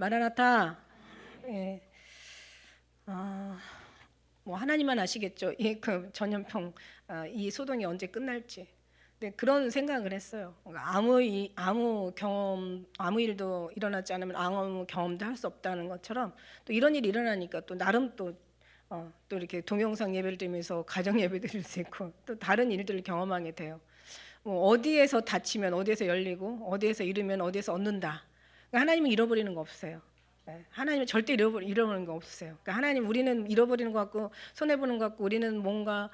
마라나타. 예. 뭐 하나님만 아시겠죠. 그 전염병, 이 소동이 언제 끝날지. 근데 그런 생각을 했어요. 아무 경험, 아무 일도 일어나지 않으면 아무 경험도 할 수 없다는 것처럼 또 이런 일이 일어나니까 또 나름 또 이렇게 동영상 예배를 드리면서 가정 예배 드릴 수 있고 또 다른 일들을 경험하게 돼요. 뭐 어디에서 다치면 어디에서 열리고 어디에서 잃으면 어디에서 얻는다. 그러니까 하나님은 잃어버리는 거 없어요. 하나님은 절대 잃어버리는 거 없어요. 그러니까 하나님 우리는 잃어버리는 것 같고 손해 보는 것 같고 우리는 뭔가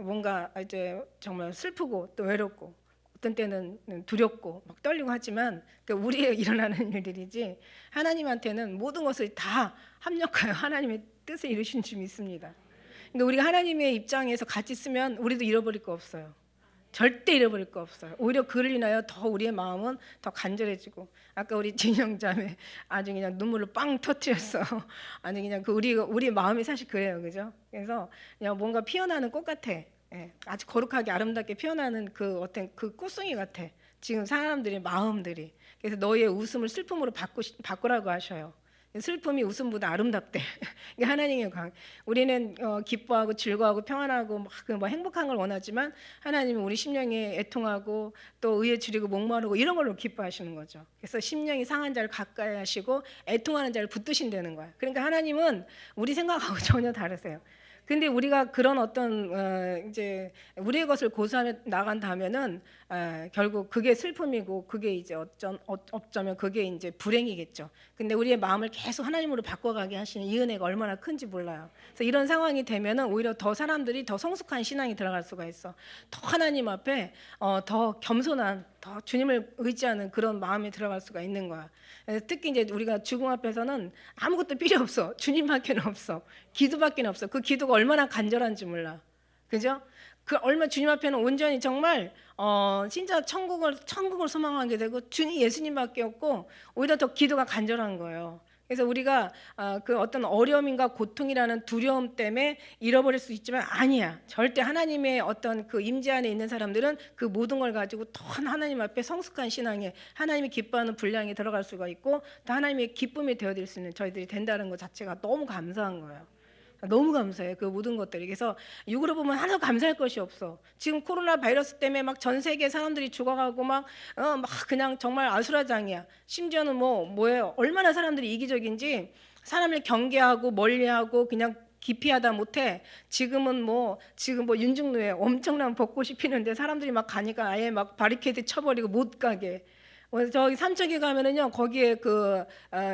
뭔가 이제 정말 슬프고 또 외롭고 어떤 때는 두렵고 막 떨리고 하지만 그러니까 우리에 일어나는 일들이지 하나님한테는 모든 것을 다 합력하여 하나님의 뜻을 이루신 줄 믿습니다. 그러니까 우리가 하나님의 입장에서 같이 쓰면 우리도 잃어버릴 거 없어요. 절대 잃어버릴 거 없어요. 오히려 그를 인하여 더 우리의 마음은 더 간절해지고 아까 우리 진영자매 아주 그냥 눈물로 빵 터뜨렸어. 아니 그냥 우리 마음이 사실 그래요, 그죠? 그래서 그냥 뭔가 피어나는 꽃 같아. 예, 아주 거룩하게 아름답게 피어나는 그 어떤 그 꽃송이 같아. 지금 사람들의 마음들이. 그래서 너의 웃음을 슬픔으로 바꾸라고 하셔요. 슬픔이 웃음보다 아름답대. 이게 하나님의 우리는 기뻐하고 즐거워하고 평안하고 뭐 행복한 걸 원하지만 하나님은 우리 심령이 애통하고 또 의에 줄이고 목마르고 이런 걸로 기뻐하시는 거죠. 그래서 심령이 상한 자를 가까이 하시고 애통하는 자를 붙드신다는 거야. 그러니까 하나님은 우리 생각하고 전혀 다르세요. 근데 우리가 그런 어떤 이제 우리의 것을 고수하며 나간다면은 결국 그게 슬픔이고 그게 이제 어쩌면 그게 이제 불행이겠죠. 근데 우리의 마음을 계속 하나님으로 바꿔가게 하시는 이 은혜가 얼마나 큰지 몰라요. 그래서 이런 상황이 되면은 오히려 더 사람들이 더 성숙한 신앙이 들어갈 수가 있어. 더 하나님 앞에 더 겸손한 더 주님을 의지하는 그런 마음이 들어갈 수가 있는 거야. 특히 이제 우리가 죽음 앞에서는 아무것도 필요 없어. 주님밖에 없어. 기도밖에 없어. 그 기도가 얼마나 간절한지 몰라. 그죠? 그 얼마 주님 앞에는 온전히 정말 진짜 천국을 소망하게 되고 주님 예수님밖에 없고 오히려 더 기도가 간절한 거예요. 그래서 우리가 그 어떤 어려움인가 고통이라는 두려움 때문에 잃어버릴 수 있지만 아니야. 절대 하나님의 어떤 그 임재 안에 있는 사람들은 그 모든 걸 가지고 더 하나님 앞에 성숙한 신앙에 하나님이 기뻐하는 분량에 들어갈 수가 있고 또 하나님의 기쁨이 되어질 수 있는 저희들이 된다는 것 자체가 너무 감사한 거예요. 너무 감사해요. 그 모든 것들이. 그래서 육으로 보면 하나도 감사할 것이 없어. 지금 코로나 바이러스 때문에 막 전 세계 사람들이 죽어가고 막 그냥 정말 아수라장이야. 심지어는 뭐예요? 얼마나 사람들이 이기적인지 사람을 경계하고 멀리하고 그냥 기피하다 못해 지금 뭐 윤중로에 엄청난 벚꽃이 피는데 사람들이 막 가니까 아예 막 바리케이드 쳐버리고 못 가게. 저기 삼척에 가면은요 거기에 그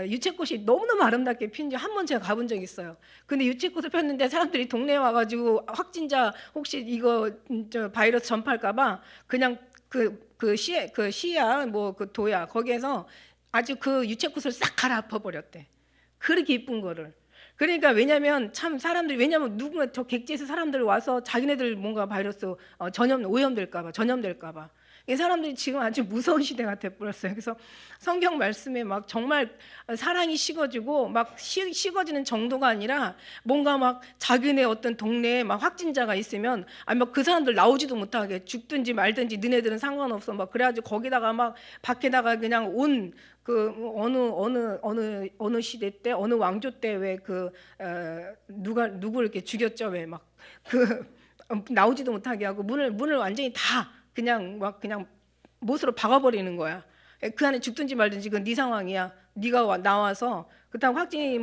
유채꽃이 너무너무 아름답게 피는지 한 번 제가 가본 적 있어요. 근데 유채꽃을 폈는데 사람들이 동네에 와가지고 확진자 혹시 이거 저 바이러스 전파할까봐 그냥 그 시야 뭐 그 도야 거기에서 아주 그 유채꽃을 싹 갈아엎어 버렸대. 그렇게 이쁜 거를. 그러니까 왜냐면 참 사람들이 왜냐면 누군가 저 객지에서 사람들 와서 자기네들 뭔가 바이러스 전염될까봐. 이 사람들이 지금 아주 무서운 시대가 돼버렸어요. 그래서 성경 말씀에 막 정말 사랑이 식어지고 막 식어지는 정도가 아니라 뭔가 막 자기네 어떤 동네에 막 확진자가 있으면 막 그 사람들 나오지도 못하게 죽든지 말든지 너네들은 상관없어 막 그래가지고 거기다가 막 밖에다가 그냥 온 그 어느 시대 때 어느 왕조 때 왜 그 누구 이렇게 죽였죠 왜 막 그 나오지도 못하게 하고 문을 완전히 다 그냥 못으로 박아버리는 거야. 그 안에 죽든지 말든지 그건 네 상황이야. 네가 나와서 그다음 확진이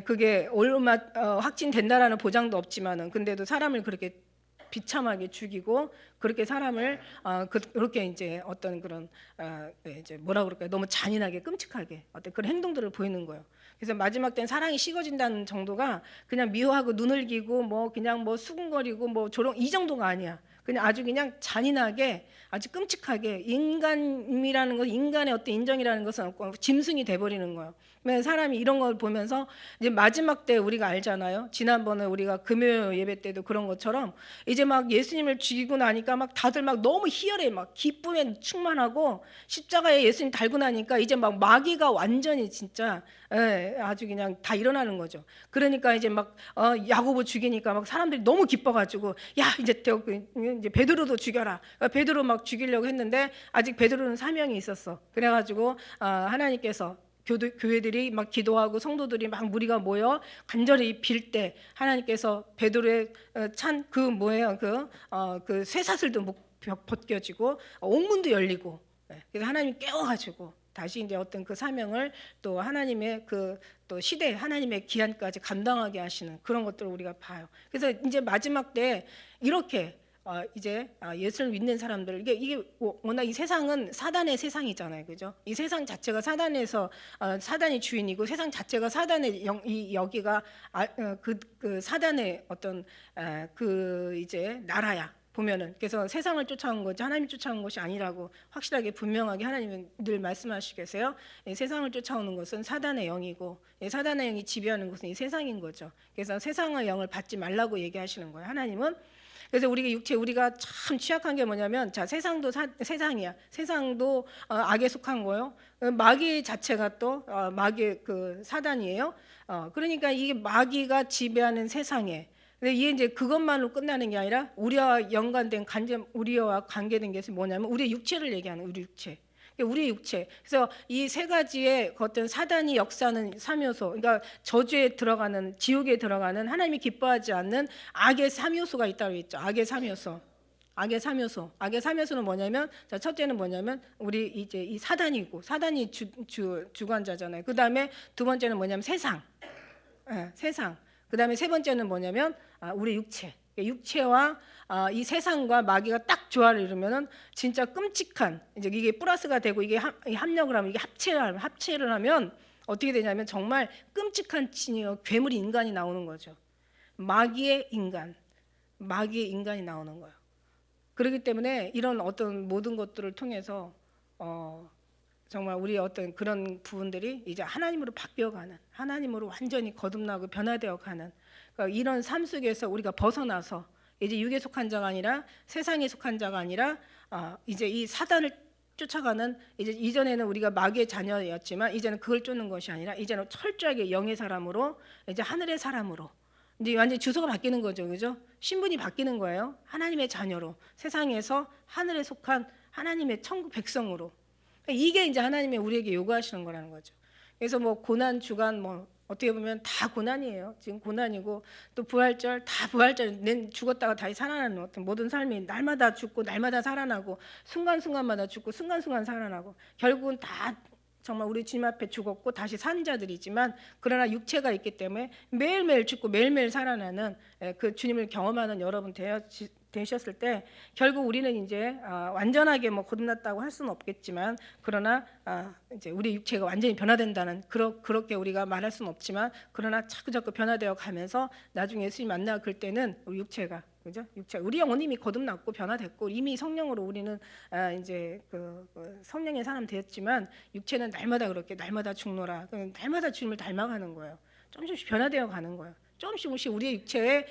그게 얼마 확진된다라는 보장도 없지만은 근데도 사람을 그렇게 비참하게 죽이고 그렇게 사람을 그렇게 이제 어떤 그런 이제 뭐라 그럴까요? 너무 잔인하게 끔찍하게 어떤 그런 행동들을 보이는 거예요. 그래서 마지막 때는 사랑이 식어진다는 정도가 그냥 미워하고 눈을기고 뭐 그냥 뭐 수군거리고 뭐 조롱 이 정도가 아니야. 그냥 아주 그냥 잔인하게 아주 끔찍하게 인간이라는 것 인간의 어떤 인정이라는 것은 없고 짐승이 돼버리는 거예요. 사람이 이런 걸 보면서 이제 마지막 때 우리가 알잖아요. 지난번에 우리가 금요 예배 때도 그런 것처럼 이제 막 예수님을 죽이고 나니까 막 다들 막 너무 희열해, 막 기쁨에 충만하고 십자가에 예수님 달고 나니까 이제 막 마귀가 완전히 진짜 아주 그냥 다 일어나는 거죠. 그러니까 이제 막 야고보 죽이니까 막 사람들이 너무 기뻐가지고 야 이제 베드로도 죽여라. 베드로 막 죽이려고 했는데 아직 베드로는 사명이 있었어. 그래가지고 하나님께서 교회들이 막 기도하고 성도들이 막 무리가 모여 간절히 빌 때 하나님께서 베드로의 찬 그 뭐예요 그 쇠사슬도 벗겨지고 옥문도 열리고 그래서 하나님 깨워가지고 다시 이제 어떤 그 사명을 또 하나님의 그 또 시대 하나님의 기한까지 감당하게 하시는 그런 것들을 우리가 봐요. 그래서 이제 마지막 때 이렇게 이제 예수를 믿는 사람들 이게 워낙 이 세상은 사단의 세상이잖아요, 그죠? 이 세상 자체가 사단에서 사단이 주인이고 세상 자체가 사단의 이 여기가 그 사단의 어떤 그 이제 나라야. 보면은 그래서 세상을 쫓아온 거지 하나님 쫓아온 것이 아니라고 확실하게 분명하게 하나님은 늘 말씀하시겠어요. 세상을 쫓아오는 것은 사단의 영이고 사단의 영이 지배하는 것은 이 세상인 거죠. 그래서 세상의 영을 받지 말라고 얘기하시는 거예요. 하나님은. 그래서 우리가 참 취약한 게 뭐냐면 자 세상도 세상이야. 세상도 악에 속한 거예요. 마귀 자체가 또 마귀 그 사단이에요. 그러니까 이게 마귀가 지배하는 세상에 근데 이게 이제 그것만으로 끝나는 게 아니라 우리와 연관된 우리와 관계된 게 뭐냐면 우리의 육체를 얘기하는 우리 육체. 우리의 육체. 그래서 이 세 가지의 어떤 사단이 역사하는 3요소, 그러니까 저주에 들어가는 지옥에 들어가는 하나님이 기뻐하지 않는 악의 3요소가 있다고 했죠. 악의 3요소. 악의 3요소. 악의 3요소는 뭐냐면 자, 첫째는 뭐냐면 우리 이제 이 사단이고 사단이 주관자잖아요. 그다음에 두 번째는 뭐냐면 세상. 세상. 그다음에 세 번째는 뭐냐면 우리 육체. 육체와 이 세상과 마귀가 딱 조화를 이루면은 진짜 끔찍한 이제 이게 플러스가 되고 이게 합력을 하면 이게 합체를 하면 어떻게 되냐면 정말 끔찍한 괴물 인간이 나오는 거죠. 마귀의 인간이 나오는 거예요. 그렇기 때문에 이런 어떤 모든 것들을 통해서 정말 우리 어떤 그런 부분들이 이제 하나님으로 바뀌어가는 하나님으로 완전히 거듭나고 변화되어 가는 그러니까 이런 삶 속에서 우리가 벗어나서 이제 육에 속한 자가 아니라 세상에 속한 자가 아니라 이제 이 사단을 쫓아가는 이제 이전에는 우리가 마귀의 자녀였지만 이제는 그걸 쫓는 것이 아니라 이제는 철저하게 영의 사람으로 이제 하늘의 사람으로 이제 완전히 주소가 바뀌는 거죠, 그죠? 신분이 바뀌는 거예요. 하나님의 자녀로 세상에서 하늘에 속한 하나님의 천국 백성으로. 이게 이제 하나님이 우리에게 요구하시는 거라는 거죠. 그래서 뭐 고난 주간 뭐 어떻게 보면 다 고난이에요. 지금 고난이고 또 부활절 다 부활절 죽었다가 다시 살아나는 어떤 모든 삶이 날마다 죽고 날마다 살아나고 순간순간마다 죽고 순간순간 살아나고 결국은 다 정말 우리 주님 앞에 죽었고 다시 산 자들이지만 그러나 육체가 있기 때문에 매일매일 죽고 매일매일 살아나는 그 주님을 경험하는 여러분 되셨을 때 결국 우리는 이제 완전하게 뭐 거듭났다고 할 수는 없겠지만 그러나 이제 우리 육체가 완전히 변화된다는 그렇게 우리가 말할 수는 없지만 그러나 자꾸자꾸 변화되어 가면서 나중에 예수님 만나 그럴 때는 우리 육체가 그죠? 우리 영혼 이미 거듭났고 변화됐고 이미 성령으로 우리는 이제 그 성령의 사람 되었지만 육체는 날마다 그렇게 날마다 죽노라 날마다 주님을 닮아가는 거예요. 조금씩 변화되어 가는 거예요. 조금씩 우리의 육체의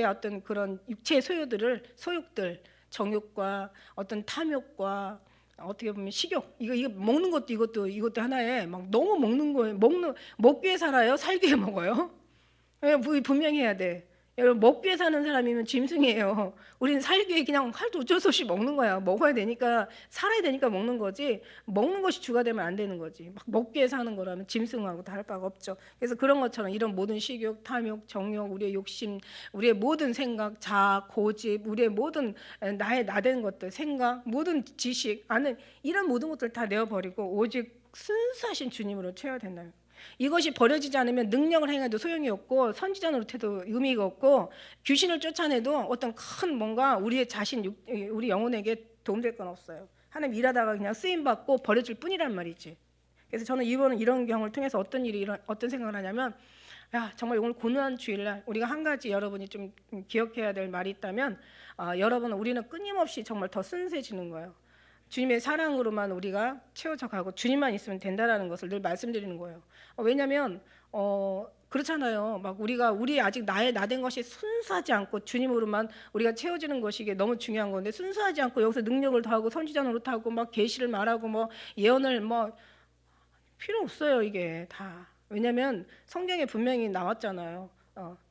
어떤 그런 육체의 소욕들 정욕과 어떤 탐욕과 어떻게 보면 식욕 이거 먹는 것도 이것도 하나에 막 너무 먹는 거예요. 먹기 위해 살아요. 살기 위해 먹어요. 분명히 해야 돼. 여러분 먹기 위해 사는 사람이면 짐승이에요. 우리는 살기 위해 그냥 할도 어쩔 수 없이 먹는 거야. 먹어야 되니까 살아야 되니까 먹는 거지. 먹는 것이 주가 되면 안 되는 거지. 막 먹기 위해 사는 거라면 짐승하고 다를 바가 없죠. 그래서 그런 것처럼 이런 모든 식욕, 탐욕, 정욕, 우리의 욕심, 우리의 모든 생각, 자아, 고집, 우리의 모든 나된 것들, 생각, 모든 지식, 아는 이런 모든 것들 다 내어버리고 오직 순수하신 주님으로 채워야 된다는 거예요. 이것이 버려지지 않으면 능력을 행해도 소용이 없고 선지자 노릇해도 의미가 없고 귀신을 쫓아내도 어떤 큰 뭔가 우리의 우리 영혼에게 도움될 건 없어요. 하나님 일하다가 그냥 쓰임 받고 버려질 뿐이란 말이지. 그래서 저는 이런 경험을 통해서 어떤 생각을 하냐면 정말 오늘 고난 주일날 우리가 한 가지 여러분이 좀 기억해야 될 말이 있다면 여러분 우리는 끊임없이 정말 더 순수해지는 거예요. 주님의 사랑으로만 우리가 채워져 가고 주님만 있으면 된다라는 것을 늘 말씀드리는 거예요. 왜냐하면 그렇잖아요. 막 우리 아직 나된 것이 순수하지 않고 주님으로만 우리가 채워지는 것이 이게 너무 중요한 건데, 순수하지 않고 여기서 능력을 더하고 선지자 노릇하고 막 계시를 말하고 뭐 예언을 뭐 필요 없어요. 이게 다. 왜냐하면 성경에 분명히 나왔잖아요.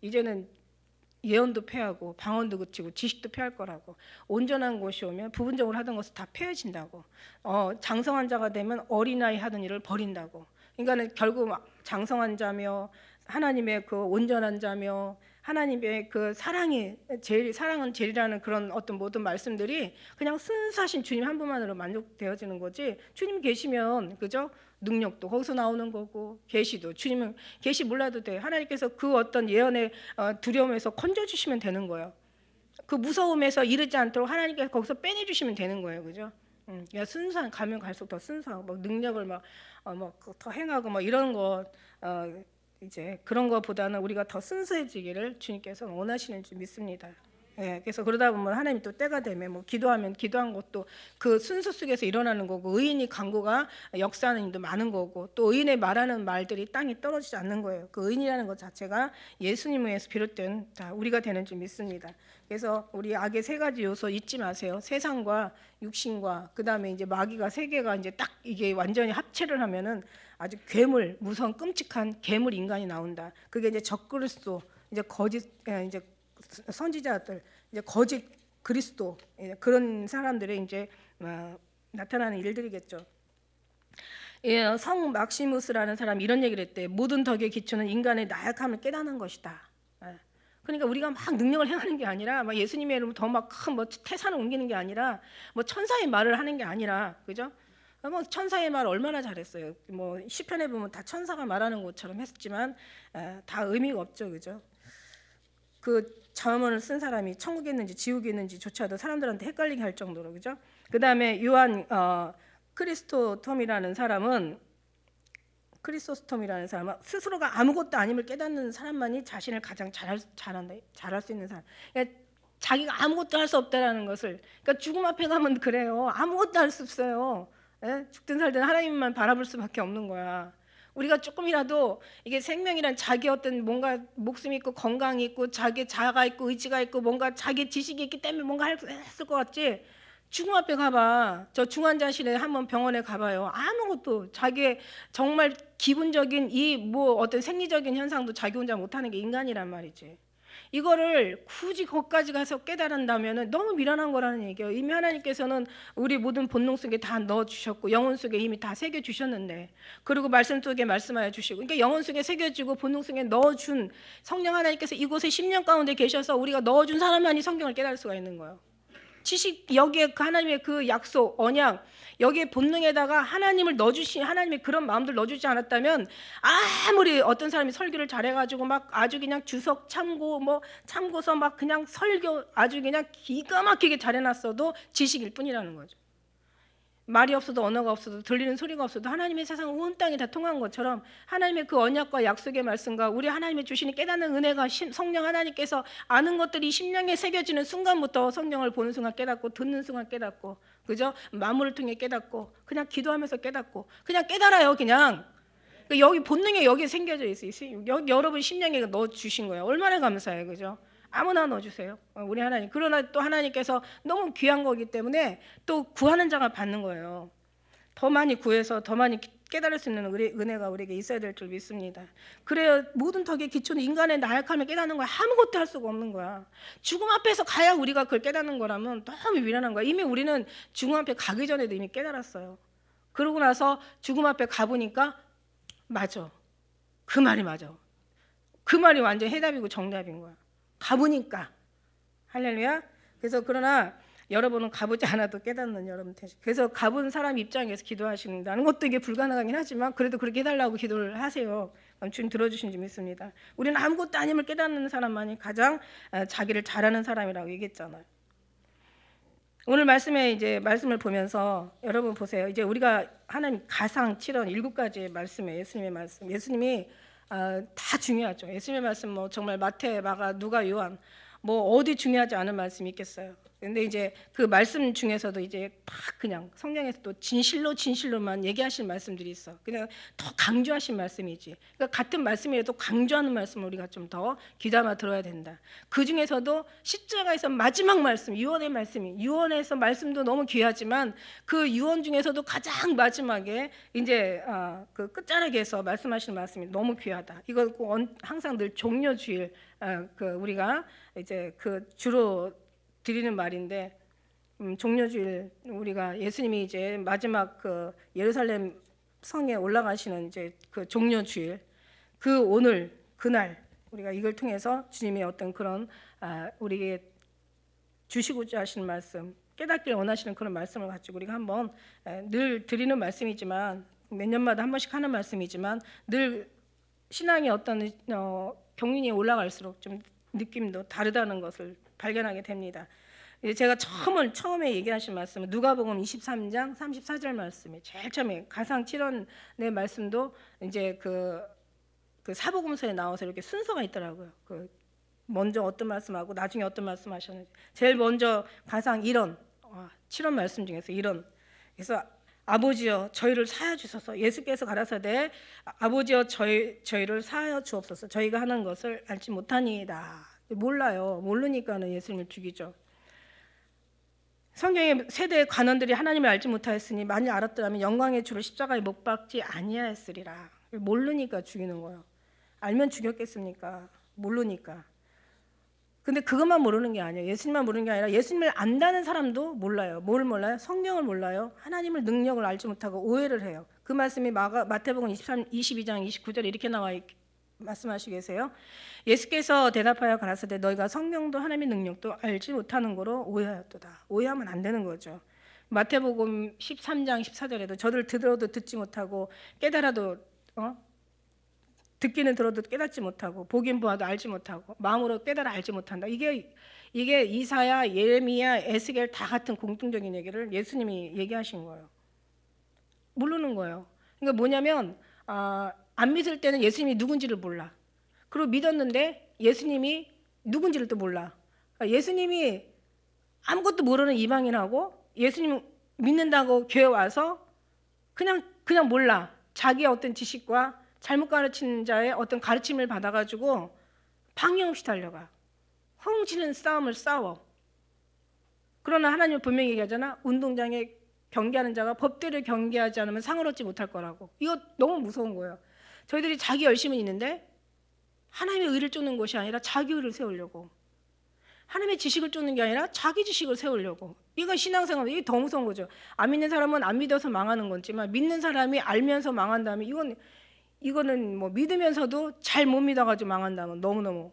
이제는 예언도 폐하고 방언도 그치고 지식도 폐할 거라고. 온전한 것이 오면 부분적으로 하던 것을 다 폐해진다고. 장성한 자가 되면 어린아이 하던 일을 버린다고. 그러니까는 결국 장성한 자며 하나님의 그 온전한 자며 하나님의 그 사랑은 제일이라는 그런 어떤 모든 말씀들이 그냥 순수하신 주님 한 분만으로 만족되어지는 거지. 주님 계시면 그죠? 능력도 거기서 나오는 거고, 계시도 주님은 계시 몰라도 돼. 하나님께서 그 어떤 예언의 두려움에서 건져주시면 되는 거예요. 그 무서움에서 이르지 않도록 하나님께서 거기서 빼내주시면 되는 거예요, 그죠? 그러니까 순수한, 가면 갈수록 더 순수하고 막 능력을 막 더 행하고 막 이런 거 이제 그런 거보다는 우리가 더 순수해지기를 주님께서 원하시는 줄 믿습니다. 예, 그래서 그러다 보면 하나님 또 때가 되면 뭐 기도하면 기도한 것도 그 순수 속에서 일어나는 거고, 의인이 간구가 역사하는 일도 많은 거고, 또 의인의 말하는 말들이 땅에 떨어지지 않는 거예요. 그 의인이라는 것 자체가 예수님에서 비롯된 우리가 되는 줄 믿습니다. 그래서 우리 악의 세 가지 요소 잊지 마세요. 세상과 육신과 그다음에 이제 마귀가 세 개가 이제 딱 이게 완전히 합체를 하면은 아주 괴물, 무서운 끔찍한 괴물 인간이 나온다. 그게 이제 적그리스도, 이제 거짓, 이제 선지자들, 이제 거짓 그리스도, 그런 사람들의 이제 나타나는 일들이겠죠. 예, 성 막시무스라는 사람이 이런 얘기를 했대. 모든 덕의 기초는 인간의 나약함을 깨닫는 것이다. 그러니까 우리가 막 능력을 행하는 게 아니라, 막 예수님의 이름으로 더 막 큰 뭐 태산을 옮기는 게 아니라, 뭐 천사의 말을 하는 게 아니라, 그죠? 뭐 천사의 말 얼마나 잘했어요. 뭐 시편에 보면 다 천사가 말하는 것처럼 했지만 다 의미가 없죠, 그죠? 그 잠언을 쓴 사람이 천국에 있는지 지옥에 있는지조차도 사람들한테 헷갈리게 할 정도로, 그죠? 그 다음에 요한 크리스토톰이라는 사람은 스스로가 아무것도 아님을 깨닫는 사람만이 자신을 가장 잘할 수 있는 사람. 그러니까 자기가 아무것도 할 수 없다라는 것을, 그러니까 죽음 앞에 가면 그래요. 아무것도 할 수 없어요. 예? 죽든 살든 하나님만 바라볼 수밖에 없는 거야. 우리가 조금이라도 이게 생명이란 자기 어떤 뭔가 목숨이 있고 건강이 있고 자기 자아가 있고 의지가 있고 뭔가 자기 지식이 있기 때문에 뭔가 했을 것 같지. 죽음 앞에 가봐. 저 중환자실에 한번 병원에 가봐요. 아무것도 자기의 정말 기본적인 이 뭐 어떤 생리적인 현상도 자기 혼자 못하는 게 인간이란 말이지. 이거를 굳이 거기까지 가서 깨달은다면 너무 미련한 거라는 얘기예요. 이미 하나님께서는 우리 모든 본능 속에 다 넣어주셨고 영혼 속에 이미 다 새겨주셨는데, 그리고 말씀 속에 말씀하여 주시고, 그러니까 영혼 속에 새겨주고 본능 속에 넣어준 성령 하나님께서 이곳에 10년 가운데 계셔서 우리가 넣어준 사람만이 성경을 깨달을 수가 있는 거예요. 지식, 여기에 하나님의 그 약속, 언약, 여기에 본능에다가 하나님을 넣어주신, 하나님의 그런 마음들 넣어주지 않았다면 아무리 어떤 사람이 설교를 잘해가지고 막 아주 그냥 주석 참고서 막 그냥 설교 아주 그냥 기가 막히게 잘해놨어도 지식일 뿐이라는 거죠. 말이 없어도 언어가 없어도 들리는 소리가 없어도 하나님의 세상 온 땅이 다 통한 것처럼 하나님의 그 언약과 약속의 말씀과 우리 하나님의 주시는 깨닫는 은혜가 성령 하나님께서 아는 것들이 심령에 새겨지는 순간부터 성경을 보는 순간 깨닫고 듣는 순간 깨닫고, 그죠? 마음을 통해 깨닫고 그냥 기도하면서 깨닫고 그냥 깨달아요. 그냥 여기 본능에 여기 생겨져 있어요. 여기 여러분 심령에 넣어주신 거예요. 얼마나 감사해요, 그죠? 아무나 넣어주세요, 우리 하나님. 그러나 또 하나님께서 너무 귀한 거기 때문에 또 구하는 자가 받는 거예요. 더 많이 구해서 더 많이 깨달을 수 있는 은혜가 우리에게 있어야 될 줄 믿습니다. 그래야 모든 덕의 기초는 인간의 나약함을 깨닫는 거야. 아무것도 할 수가 없는 거야. 죽음 앞에서 가야 우리가 그걸 깨닫는 거라면 너무 미련한 거야. 이미 우리는 죽음 앞에 가기 전에도 이미 깨달았어요. 그러고 나서 죽음 앞에 가보니까 맞아, 그 말이 맞아. 그 말이 완전 해답이고 정답인 거야. 가보니까. 할렐루야. 그래서 그러나 여러분은 가보지 않아도 깨닫는 여러분 되시. 그래서 가본 사람 입장에서 기도하신다는 것도 이게 불가능하긴 하지만 그래도 그렇게 해달라고 기도를 하세요. 그럼 주님 들어주신 줄 믿습니다. 우리는 아무것도 아님을 깨닫는 사람만이 가장 자기를 잘하는 사람이라고 얘기했잖아요. 오늘 말씀에 이제 말씀을 보면서 여러분 보세요. 이제 우리가 하나님 가상 7원 7가지의 말씀에 예수님의 말씀, 예수님이 다 중요하죠. 예수님의 말씀 뭐 정말 마태, 마가, 누가, 요한 뭐 어디 중요하지 않은 말씀이 있겠어요. 근데 이제 그 말씀 중에서도 이제 막 그냥 성경에서 또 진실로만 얘기하신 말씀들이 있어. 그냥 더 강조하신 말씀이지. 그러니까 같은 말씀이라도 강조하는 말씀을 우리가 좀 더 귀담아 들어야 된다. 그 중에서도 십자가에서 마지막 말씀, 유언의 말씀이, 유언에서 말씀도 너무 귀하지만 그 유언 중에서도 가장 마지막에 이제 그 끝자락에서 말씀하시는 말씀이 너무 귀하다. 이거 항상 늘 종려주일 그 우리가 이제 그 주로 드리는 말인데, 종려주일 우리가 예수님이 이제 마지막 그 예루살렘 성에 올라가시는 이제 그 종려주일, 그 오늘 그날 우리가 이걸 통해서 주님의 어떤 그런 우리에게 주시고자 하시는 말씀, 깨닫길 원하시는 그런 말씀을 가지고 우리가 한번 늘 드리는 말씀이지만 몇 년마다 한 번씩 하는 말씀이지만 늘 신앙의 어떤 경륜이 올라갈수록 좀 느낌도 다르다는 것을 발견하게 됩니다. 제가 처음에 얘기하신 말씀은 누가복음 23장 34절 말씀이 제일 처음에 가상 7원의 말씀도 이제 그 사복음서에 나와서 이렇게 순서가 있더라고요. 그 먼저 어떤 말씀하고 나중에 어떤 말씀하셨는지. 제일 먼저 가상 1원 7원 말씀 중에서 1원. 그래서 아버지여 저희를 사하여 주소서. 예수께서 가라사대 아버지여 저희를 사하여 주옵소서. 저희가 하는 것을 알지 못하니이다. 몰라요. 모르니까는 예수님을 죽이죠. 성경의 세대의 관원들이 하나님을 알지 못하였으니 만일 알았더라면 영광의 주로 십자가에 못 박지 아니하였으리라. 모르니까 죽이는 거예요. 알면 죽였겠습니까? 모르니까. 근데 그것만 모르는 게 아니에요. 예수님만 모르는 게 아니라 예수님을 안다는 사람도 몰라요. 뭘 몰라요? 성경을 몰라요. 하나님을 능력을 알지 못하고 오해를 해요. 그 말씀이 마태복음 22장 29절에 이렇게 나와 말씀하시고 계세요. 예수께서 대답하여 가라사대 너희가 성경도 하나님의 능력도 알지 못하는 거로 오해하였도다. 오해하면 안 되는 거죠. 마태복음 13장 14절에도 저를 들어도 듣지 못하고 깨달아도 듣기는 들어도 깨닫지 못하고 보긴 보아도 알지 못하고 마음으로 깨달아 알지 못한다. 이게 이사야, 예레미야, 에스겔 다 같은 공통적인 얘기를 예수님이 얘기하신 거예요. 모르는 거예요. 그러니까 뭐냐면 안 믿을 때는 예수님이 누군지를 몰라. 그리고 믿었는데 예수님이 누군지를 또 몰라. 그러니까 예수님이 아무것도 모르는 이방인하고 예수님 믿는다고 교회 와서 그냥 몰라. 자기의 어떤 지식과 잘못 가르치는 자의 어떤 가르침을 받아가지고 방해 없이 달려가. 훔치는 싸움을 싸워. 그러나 하나님은 분명히 얘기하잖아. 운동장에 경계하는 자가 법대로 경계하지 않으면 상을 얻지 못할 거라고. 이거 너무 무서운 거예요. 저희들이 자기 열심은 있는데 하나님의 의를 쫓는 것이 아니라 자기 의를 세우려고. 하나님의 지식을 쫓는 게 아니라 자기 지식을 세우려고. 이건 신앙생활, 이게 더 무서운 거죠. 안 믿는 사람은 안 믿어서 망하는 거지만 믿는 사람이 알면서 망한다면 이거는 뭐 믿으면서도 잘 못 믿어가지고 망한다면 너무너무.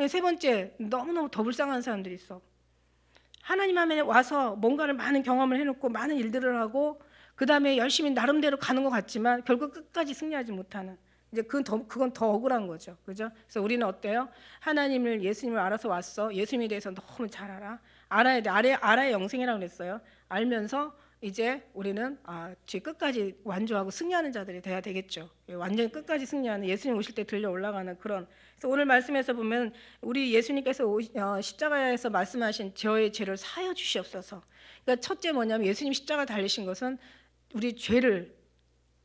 세 번째, 너무너무 더 불쌍한 사람들이 있어. 하나님 앞에 와서 뭔가를 많은 경험을 해놓고 많은 일들을 하고 그 다음에 열심히 나름대로 가는 것 같지만 결국 끝까지 승리하지 못하는. 이제 그건 더 억울한 거죠. 그죠? 그래서 우리는 어때요? 예수님을 알아서 왔어. 예수님에 대해서 너무 잘 알아야 돼. 알아야 영생이라고 그랬어요. 알면서 이제 우리는 끝까지 완주하고 승리하는 자들이 돼야 되겠죠. 완전히 끝까지 승리하는, 예수님 오실 때 들려 올라가는 그런. 그래서 오늘 말씀에서 보면 우리 예수님께서 십자가에서 말씀하신 저의 죄를 사하여 주시옵소서. 그러니까 첫째 뭐냐면 예수님 십자가 달리신 것은 우리 죄를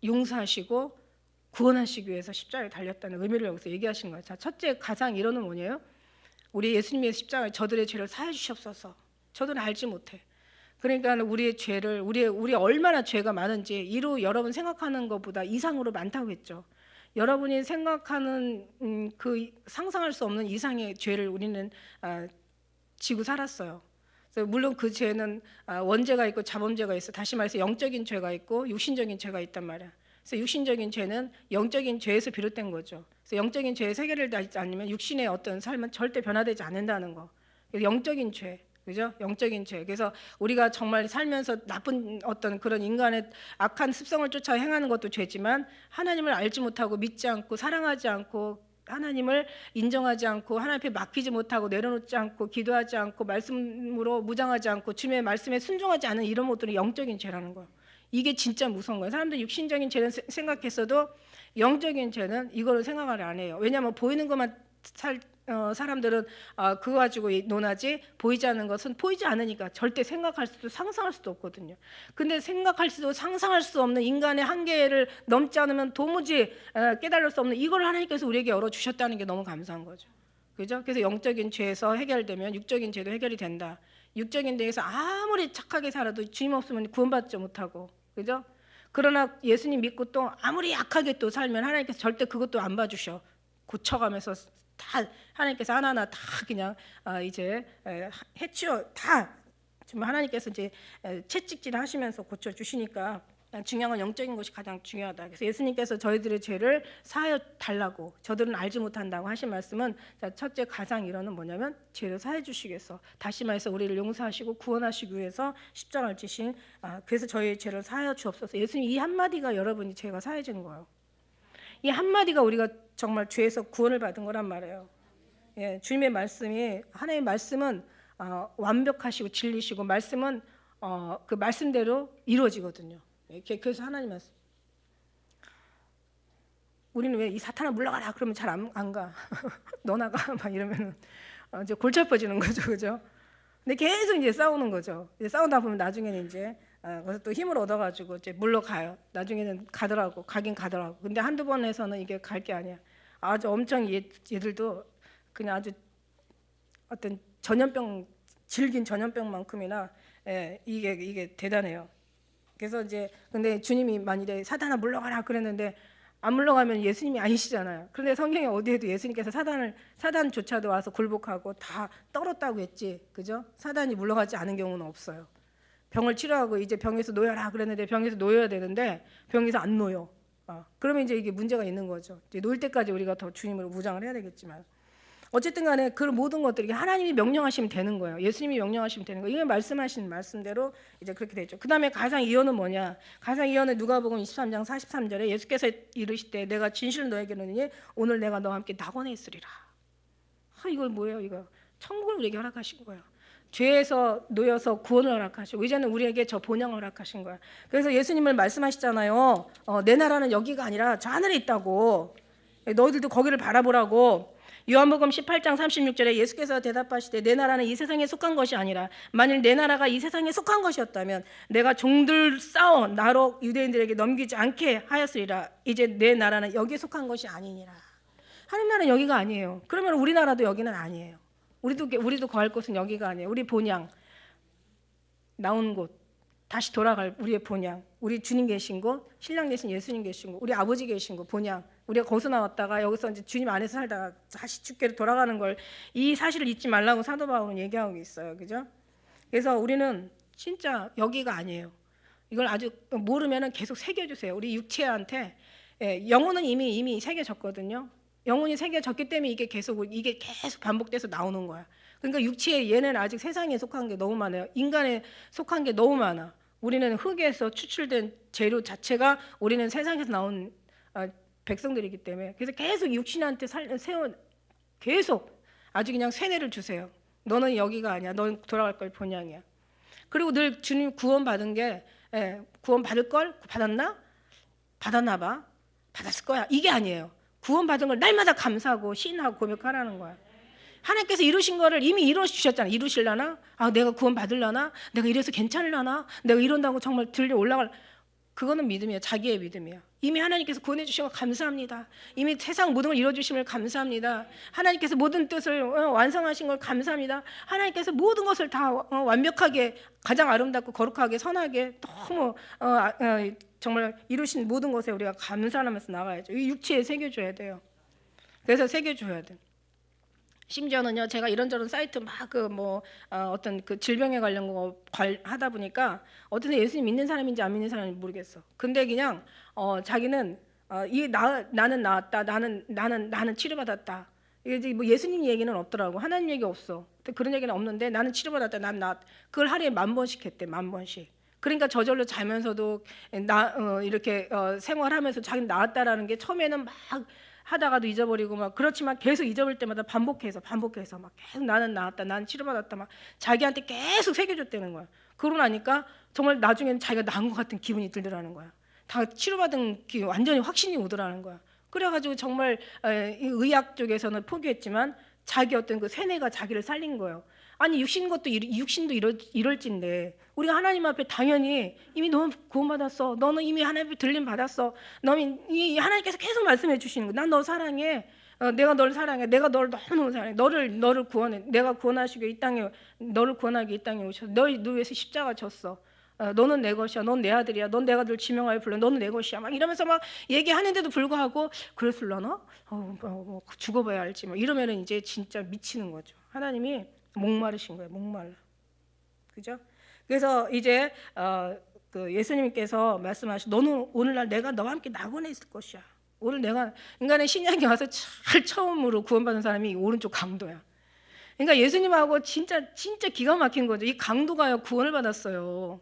용서하시고 구원하시기 위해서 십자가에 달렸다는 의미를 여기서 얘기하신 거예요. 자, 첫째 가장 이론은 뭐예요? 우리 예수님의 십자가에 저들의 죄를 사하여 주시옵소서. 저들은 알지 못해. 그러니까 우리의 죄를 우리 얼마나 죄가 많은지 이루 여러분 생각하는 것보다 이상으로 많다고 했죠. 여러분이 생각하는 그 상상할 수 없는 이상의 죄를 우리는 지고 살았어요. 그래서 물론 그 죄는 원죄가 있고 자범죄가 있어. 다시 말해서 영적인 죄가 있고 육신적인 죄가 있단 말이야. 그래서 육신적인 죄는 영적인 죄에서 비롯된 거죠. 그래서 영적인 죄에 해결을 하지 않으면 육신의 어떤 삶은 절대 변화되지 않는다는 거. 영적인 죄, 그죠? 영적인 죄. 그래서 우리가 정말 살면서 나쁜 어떤 그런 인간의 악한 습성을 쫓아 행하는 것도 죄지만 하나님을 알지 못하고 믿지 않고 사랑하지 않고 하나님을 인정하지 않고 하나님 앞에 맡기지 못하고 내려놓지 않고 기도하지 않고 말씀으로 무장하지 않고 주님의 말씀에 순종하지 않은 이런 것들은 영적인 죄라는 거예요. 이게 진짜 무서운 거예요. 사람들이 육신적인 죄는 생각했어도 영적인 죄는 이거를 생각을 안 해요. 왜냐하면 보이는 것만 사람들은 그거 가지고 논하지, 보이지 않는 것은 보이지 않으니까 절대 생각할 수도 상상할 수도 없거든요. 근데 생각할 수도 상상할 수 없는 인간의 한계를 넘지 않으면 도무지 깨달을 수 없는 이걸 하나님께서 우리에게 열어주셨다는 게 너무 감사한 거죠. 그죠? 그래서 영적인 죄에서 해결되면 육적인 죄도 해결이 된다. 육적인 데에서 아무리 착하게 살아도 주님 없으면 구원받지 못하고, 그죠? 그러나 예수님 믿고 또 아무리 약하게 또 살면 하나님께서 절대 그것도 안 봐주셔. 고쳐가면서 다 하나님께서 하나하나 다 그냥 이제 해치워 다 정말 하나님께서 이제 채찍질 하시면서 고쳐 주시니까 중요한 건 영적인 것이 가장 중요하다. 그래서 예수님께서 저희들의 죄를 사하여 달라고, 저들은 알지 못한다고 하신 말씀은, 첫째 가장 일어는 뭐냐면 죄를 사해 주시겠어. 다시 말해서 우리를 용서하시고 구원하시기 위해서 십자가를 지신, 그래서 저희의 죄를 사하여 주옵소서. 예수님 이 한마디가 여러분이 죄가 사해지는 거예요. 이 한마디가 우리가 정말 죄에서 구원을 받은 거란 말이에요. 예, 주님의 말씀이, 하나님의 말씀은 완벽하시고 진리시고, 말씀은 그 말씀대로 이루어지거든요. 그래서 하나님 말씀. 우리는 왜 이 사탄아 물러가라 그러면 잘 안 가. 너 나가 막 이러면은 이제 골치 아파지는 거죠, 그죠? 근데 계속 이제 싸우는 거죠. 이제 싸우다 보면 나중에는 이제 그래서 또 힘을 얻어가지고 이제 물러가요. 나중에는 가긴 가더라고. 근데 한두 번에서는 이게 갈 게 아니야. 아주 엄청 얘들도 그냥 아주 어떤 전염병, 질긴 전염병만큼이나 이게 대단해요. 그래서 이제 근데 주님이 만일에 사탄아 물러가라 그랬는데 안 물러가면 예수님이 아니시잖아요. 그런데 성경에 어디에도 예수님께서 사단조차도 와서 굴복하고 다 떨었다고 했지, 그죠? 사단이 물러가지 않은 경우는 없어요. 병을 치료하고 이제 병에서 놓여라 그랬는데 병에서 놓여야 되는데 병에서 안 놓여. 그러면 이제 이게 문제가 있는 거죠. 이제 놓일 때까지 우리가 더 주님으로 무장을 해야 되겠지만, 어쨌든 간에 그 모든 것들이 하나님이 명령하시면 되는 거예요. 예수님이 명령하시면 되는 거예요. 이게 말씀하신 말씀대로 이제 그렇게 되죠. 그 다음에 가상 이언은 뭐냐? 가상 이언은 누가복음 23장 43절에 예수께서 이르시되 내가 진실을 너에게 이르노니 오늘 내가 너와 함께 낙원에 있으리라. 이거 뭐예요? 이거 천국을 우리에게 허락하신 거예요. 죄에서 놓여서 구원을 허락하시고 이제는 우리에게 저 본향을 허락하신 거야. 그래서 예수님을 말씀하시잖아요. 내 나라는 여기가 아니라 저 하늘에 있다고. 너희들도 거기를 바라보라고. 요한복음 18장 36절에 예수께서 대답하시되 내 나라는 이 세상에 속한 것이 아니라 만일 내 나라가 이 세상에 속한 것이었다면 내가 종들 싸워 나로 유대인들에게 넘기지 않게 하였으리라. 이제 내 나라는 여기에 속한 것이 아니니라. 하나님 나라는 여기가 아니에요. 그러면 우리나라도 여기는 아니에요. 우리도 거할 곳은 여기가 아니에요. 우리 본향, 나온 곳, 다시 돌아갈 우리의 본향, 우리 주님 계신 곳, 신랑 계신 예수님 계신 곳, 우리 아버지 계신 곳, 본향. 우리가 거기서 나왔다가 여기서 이제 주님 안에서 살다가 다시 주께로 돌아가는 걸, 이 사실을 잊지 말라고 사도 바울은 얘기하고 있어요, 그죠? 그래서 우리는 진짜 여기가 아니에요. 이걸 아주 모르면은 계속 새겨주세요. 우리 육체한테 영혼은 이미 새겨졌거든요. 영혼이 새겨졌기 때문에 이게 계속 반복돼서 나오는 거야. 그러니까 육체에 얘는 아직 세상에 속한 게 너무 많아요. 인간에 속한 게 너무 많아. 우리는 흙에서 추출된 재료 자체가 우리는 세상에서 나온 백성들이기 때문에, 그래서 계속 육신한테 계속 아주 그냥 세뇌를 주세요. 너는 여기가 아니야. 넌 돌아갈 걸 본향이야. 그리고 늘 주님 구원 받은 게 구원 받을 걸 받았나? 받았나 봐. 받았을 거야. 이게 아니에요. 구원 받은 걸 날마다 감사하고 시인하고 고백하라는 거야. 하나님께서 이루신 거를 이미 이루어 주셨잖아. 이루실라나? 내가 구원 받을라나? 내가 이래서 괜찮을라나? 내가 이런다고 정말 들려 올라갈. 그거는 믿음이야. 자기의 믿음이야. 이미 하나님께서 구원해 주신 거 감사합니다. 이미 세상 모든 걸 이루어 주심을 감사합니다. 하나님께서 모든 뜻을 완성하신 걸 감사합니다. 하나님께서 모든 것을 다 완벽하게, 가장 아름답고 거룩하게 선하게 너무 정말 이루신 모든 것에 우리가 감사하면서 나가야죠. 이 육체에 새겨줘야 돼요. 그래서 새겨줘야 돼. 심지어는요, 제가 이런저런 사이트 막 어떤 그 질병에 관련 거 하다 보니까 어떤 예수님 믿는 사람인지 안 믿는 사람인지 모르겠어. 근데 그냥 자기는 나는 나았다, 나는 치료받았다. 이게 뭐 예수님 얘기는 없더라고. 하나님 얘기 없어. 그런 얘기는 없는데 나는 치료받았다, 난 나았다. 그걸 하루에 10,000번씩 했대, 10,000번씩. 그러니까 저절로 자면서도 이렇게 생활하면서 자기는 나았다라는 게 처음에는 막 하다가도 잊어버리고 막, 그렇지만 계속 잊어버릴 때마다 반복해서 막 계속 나는 나았다, 나는 치료받았다, 막 자기한테 계속 새겨줬다는 거야. 그러고 나니까 정말 나중에는 자기가 나은 것 같은 기분이 들더라는 거야. 다 치료받은 완전히 확신이 오더라는 거야. 그래가지고 정말 이 의학 쪽에서는 포기했지만 자기 어떤 그 세뇌가 자기를 살린 거예요. 아니 육신도 이럴진데 우리가 하나님 앞에 당연히 이미 너는 구원받았어. 너는 이미 하나님 앞에 들림 받았어. 너는 이 하나님께서 계속 말씀해 주시는 거야. 난 너 사랑해. 내가 너를 사랑해. 내가 너를 너무 사랑해. 너를 구원해. 내가 구원하시기 이 땅에 너를 구원하기 이 땅에 오셔서 너 위해서 십자가 졌어. 너는 내 것이야. 넌 내 아들이야. 넌 내가 널 지명하여 불러. 너는 내 것이야. 막 이러면서 막 얘기하는데도 불구하고 그랬을라나? 죽어봐야 알지. 막 이러면은 이제 진짜 미치는 거죠. 하나님이 목마르신 거예요. 목말라. 그죠? 그래서 이제 그 예수님께서 말씀하신 너는 오늘날 내가 너와 함께 낙원에 있을 것이야. 오늘 내가 인간의 신약에 와서 제일 처음으로 구원받은 사람이 오른쪽 강도야. 그러니까 예수님하고 진짜 기가 막힌 거죠. 이 강도가요 구원을 받았어요.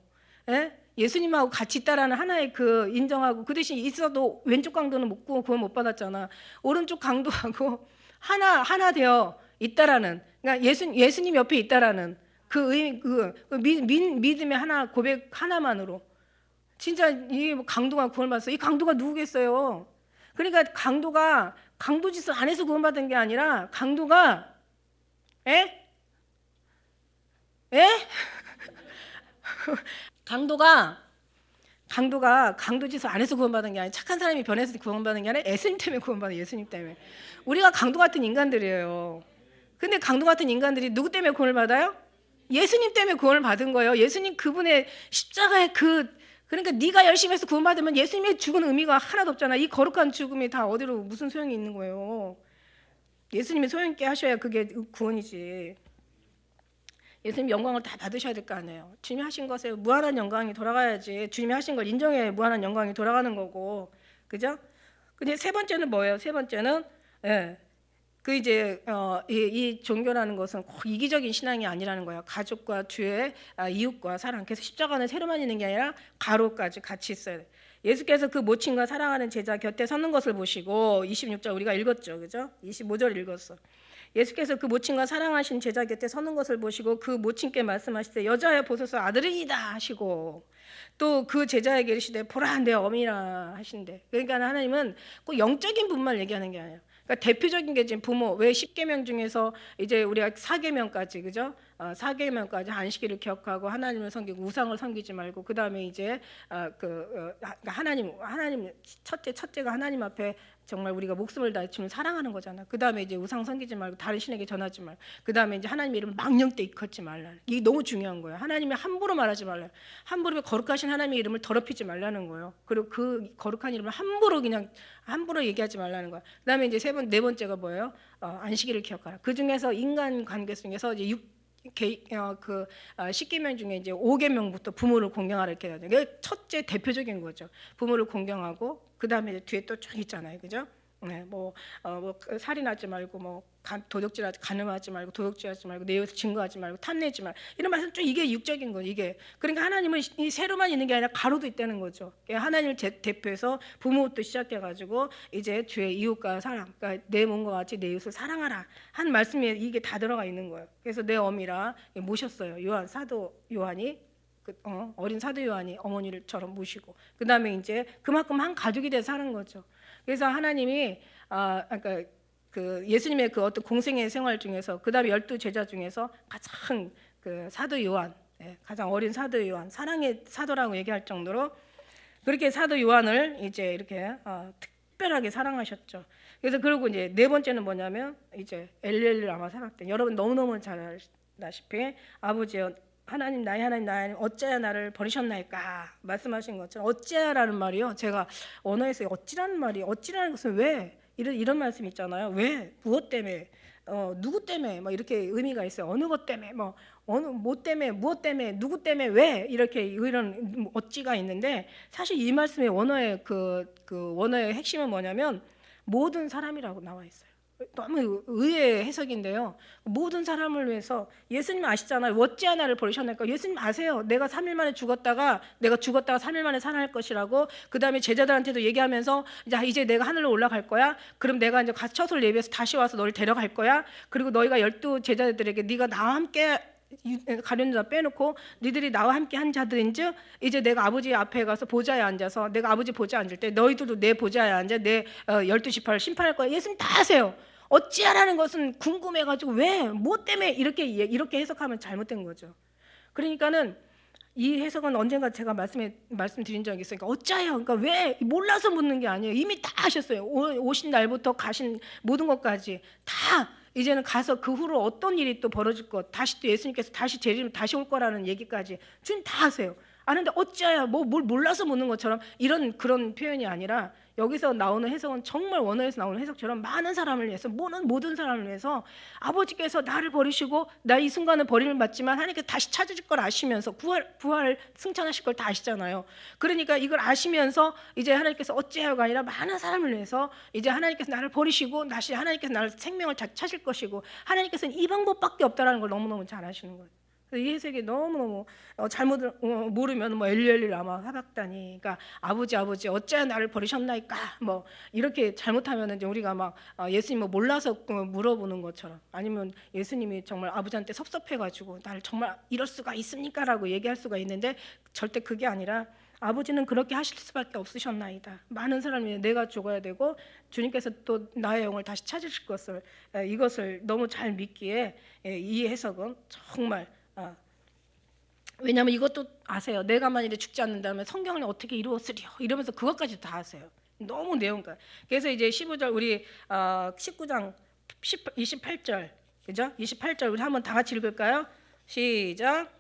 예? 예수님하고 같이 있다라는 하나의 그 인정하고 그 대신 있어도 왼쪽 강도는 못 구원 못 받았잖아. 오른쪽 강도하고 하나 되어 있다라는, 그러니까 예수님 옆에 있다라는 믿음의 하나 고백 하나만으로 진짜 이 강도가 구원받았어. 이 강도가 누구겠어요? 그러니까 강도짓을 안 해서 구원받은 게 아니라 강도가 강도짓을 안 해서 구원받은 게 아니라 착한 사람이 변해서 구원받은 게 아니라 예수님 때문에 구원받은 예수님 때문에. 우리가 강도 같은 인간들이에요. 근데 강도 같은 인간들이 누구 때문에 구원을 받아요? 예수님 때문에 구원을 받은 거예요. 예수님 그분의 십자가의 그러니까 네가 열심히 해서 구원받으면 예수님의 죽은 의미가 하나도 없잖아. 이 거룩한 죽음이 다 어디로 무슨 소용이 있는 거예요. 예수님이 소용 있게 하셔야 그게 구원이지. 예수님 영광을 다 받으셔야 될 거 아니에요. 주님이 하신 것에 무한한 영광이 돌아가야지. 주님이 하신 걸 인정해야 무한한 영광이 돌아가는 거고, 그죠? 근데 세 번째는 뭐예요? 세 번째는 그 이제 이 종교라는 것은 꼭 이기적인 신앙이 아니라는 거예요. 가족과 주의 이웃과 사랑. 그래서 십자가는 세로만 있는 게 아니라 가로까지 같이 있어야 돼. 예수께서 그 모친과 사랑하는 제자 곁에 서는 것을 보시고 26절 우리가 읽었죠, 그죠? 25절 읽었어. 예수께서 그 모친과 사랑하신 제자 곁에 서는 것을 보시고 그 모친께 말씀하시되 여자여 보소서 아들이다 하시고 또 그 제자에게 이르시되 보라 내 어미라 하신대. 그러니까 하나님은 꼭 영적인 분만 얘기하는 게 아니에요. 그러니까 대표적인 게 지금 부모, 왜 10계명 중에서 이제 우리가 4계명까지, 그죠? 4계명까지 안식일을 기억하고 하나님을 섬기고 우상을 섬기지 말고, 그 다음에 이제 하나님 첫째가 하나님 앞에 정말 우리가 목숨을 다해 주님을 사랑하는 거잖아. 그 다음에 이제 우상 섬기지 말고 다른 신에게 전하지 말고, 그 다음에 이제 하나님의 이름을 망령되이 일컫지 말라. 이게 너무 중요한 거예요. 하나님의 함부로 말하지 말라. 함부로 거룩하신 하나님의 이름을 더럽히지 말라는 거예요. 그리고 그 거룩한 이름을 함부로 얘기하지 말라는 거야. 그 다음에 이제 네 번째가 뭐예요? 안식일을 기억하라. 그 중에서 인간 관계 중에서 이제 10계명 중에 이제 5계명부터 부모를 공경하라 이렇게 해야 돼요. 이게 첫째 대표적인 거죠. 부모를 공경하고 그 다음에 뒤에 또 쭉 있잖아요, 그죠? 네, 살인하지 말고 도둑질하지 간음하지 말고 도둑질하지 말고 내 이웃을 증거하지 말고 탐내지 말 이런 말씀 좀 이게 육적인 거예요. 이게 그러니까 하나님은 이 세로만 있는 게 아니라 가로도 있다는 거죠. 하나님을 대표해서 부모부터 시작해가지고 이제 주의 이웃과 사랑, 그러니까 내 몸과 같이 내 이웃을 사랑하라 한 말씀이 이게 다 들어가 있는 거예요. 그래서 내 어미라 모셨어요. 사도 요한이. 어린 사도 요한이 어머니를처럼 모시고 그 다음에 이제 그만큼 한 가족이 돼서 사는 거죠. 그래서 하나님이 그러니까 그 예수님의 그 어떤 공생의 생활 중에서 그 다음에 12제자 중에서 가장 그 사도 요한, 가장 어린 사도 요한, 사랑의 사도라고 얘기할 정도로 그렇게 사도 요한을 이제 이렇게 특별하게 사랑하셨죠. 그래서 그리고 이제 네 번째는 뭐냐면 이제 엘리엘을 아마 생각돼. 여러분 너무너무 잘 아시다시피 아버지여 하나님 나의 하나님 어찌하여 나를 버리셨나이까 말씀하신 것처럼 어찌하라는 말이요. 제가 언어에서 어찌라는 것은 왜 이런 말씀 있잖아요. 왜 무엇 때문에 누구 때문에 막 이렇게 의미가 있어요. 어느 것 때문에 뭐 때문에 무엇 때문에 누구 때문에 왜 이렇게 이런 어찌가 있는데 사실 이 말씀의 원어의 그 원어의 핵심은 뭐냐면 모든 사람이라고 나와 있어요. 너무 의외의 해석인데요. 모든 사람을 위해서 예수님 아시잖아요. 어찌하여 나를 버리셨나이까. 예수님 아세요. 내가 3일 만에 죽었다가 3일 만에 살아날 것이라고. 그 다음에 제자들한테도 얘기하면서 이제 내가 하늘로 올라갈 거야. 그럼 내가 이제 처소를 예비해서 다시 와서 너를 데려갈 거야. 그리고 너희가 12 제자들에게 네가 나와 함께 가룟 유다 빼놓고 니들이 나와 함께 한 자들인즉 이제 내가 아버지 앞에 가서 보좌에 앉아서 내가 아버지 보좌에 앉을 때 너희들도 내 보좌에 앉아 내 12지파를 심판할 거야. 예수님 다 아세요. 어찌하라는 것은 궁금해가지고 왜 뭐 때문에 이렇게 해석하면 잘못된 거죠. 그러니까는 이 해석은 언젠가 제가 말씀드린 적이 있으니까 어짜요? 그러니까 왜 몰라서 묻는 게 아니에요. 이미 다 아셨어요. 오신 날부터 가신 모든 것까지 다 이제는 가서 그 후로 어떤 일이 또 벌어질 것, 다시 또 예수님께서 다시 재림 다시 올 거라는 얘기까지 주님 다 아세요. 아는데 어찌하여 뭘 몰라서 묻는 것처럼 그런 표현이 아니라 여기서 나오는 해석은 정말 원어에서 나오는 해석처럼 많은 사람을 위해서 모든 사람을 위해서 아버지께서 나를 버리시고 나 이 순간은 버림을 받지만 하나님께서 다시 찾으실 걸 아시면서 부활 승천하실 걸 다 아시잖아요. 그러니까 이걸 아시면서 이제 하나님께서 어찌하여가 아니라 많은 사람을 위해서 이제 하나님께서 나를 버리시고 다시 하나님께서 나를 생명을 찾으실 것이고 하나님께서는 이 방법밖에 없다라는 걸 너무너무 잘 아시는 거예요. 이 해석이 너무너무 잘못 모르면 뭐 엘리엘리 라마 사박다니, 그러니까 아버지 어찌하여 나를 버리셨나이까 뭐 이렇게 잘못하면 이제 우리가 막 예수님 뭐 몰라서 물어보는 것처럼, 아니면 예수님이 정말 아버지한테 섭섭해가지고 나를 정말 이럴 수가 있습니까라고 얘기할 수가 있는데 절대 그게 아니라 아버지는 그렇게 하실 수밖에 없으셨나이다. 많은 사람이 내가 죽어야 되고 주님께서 또 나의 영을 다시 찾으실 것을, 이것을 너무 잘 믿기에 이 해석은 정말 왜냐하면 이것도 아세요. 내가 만일에 죽지 않는다면 성경을 어떻게 이루었으리요 이러면서 그것까지 다 아세요. 너무 내용가. 그래서 이제 15절 우리 19장 28절 그죠? 28절 우리 한번 다 같이 읽을까요? 시작.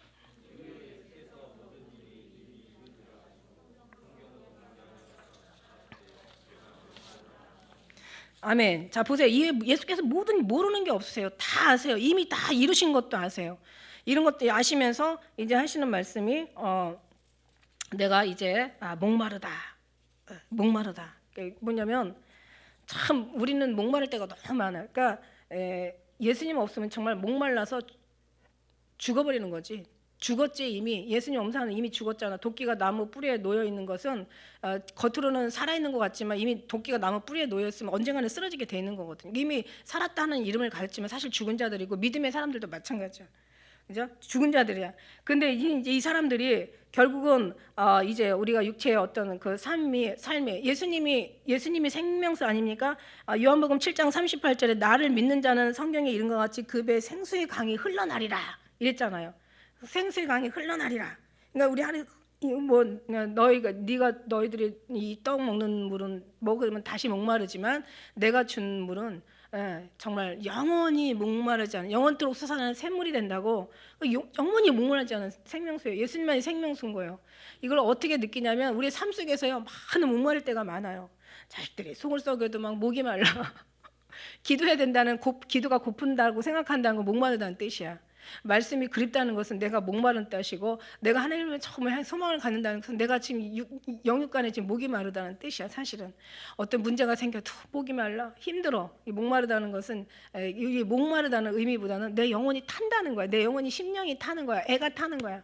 아멘. 자 보세요. 예수께서 모르는 게 없으세요. 다 아세요. 이미 다 이루신 것도 아세요. 이런 것도 아시면서 이제 하시는 말씀이 내가 이제 목마르다. 목마르다. 뭐냐면 참 우리는 목마를 때가 너무 많아요. 그러니까 예수님 없으면 정말 목말라서 죽어버리는 거지. 죽었지 이미. 예수님 없으면 이미 죽었잖아. 도끼가 나무 뿌리에 놓여 있는 것은 겉으로는 살아있는 것 같지만 이미 도끼가 나무 뿌리에 놓여 있으면 언젠가는 쓰러지게 돼 있는 거거든요. 이미 살았다는 이름을 가르치면 사실 죽은 자들이고 믿음의 사람들도 마찬가지야. 그죠? 죽은 자들이야. 근데 이제 이 사람들이 결국은 이제 우리가 육체의 어떤 그 삶이 예수님이 생명수 아닙니까? 요한복음 7장 38절에 나를 믿는 자는 성경에 이른 것 같이 그 배에 생수의 강이 흘러나리라 이랬잖아요. 생수의 강이 흘러나리라. 그러니까 우리 하루 뭐 너희들이 이 떡 먹는 물은 먹으면 다시 목마르지만 내가 준 물은 정말 영원히 목마르지 않은 영원토록 솟아나는 샘물이 된다고. 영원히 목마르지 않은 생명수예요. 예수님만이 생명수인 거예요. 이걸 어떻게 느끼냐면 우리 삶 속에서요 많은 목마를 때가 많아요. 자식들이 속을 썩여도 막 목이 말라. 기도해야 된다는 기도가 고픈다고 생각한다는 건 목마르다는 뜻이야. 말씀이 그립다는 것은 내가 목마른 뜻이고 내가 하나님을 정말 소망을 갖는다는 것은 내가 지금 영육간에 지금 목이 마르다는 뜻이야. 사실은 어떤 문제가 생겨도 목이 말라 힘들어. 이 목마르다는 것은 이 목마르다는 의미보다는 내 영혼이 탄다는 거야. 내 영혼이 심령이 타는 거야. 애가 타는 거야.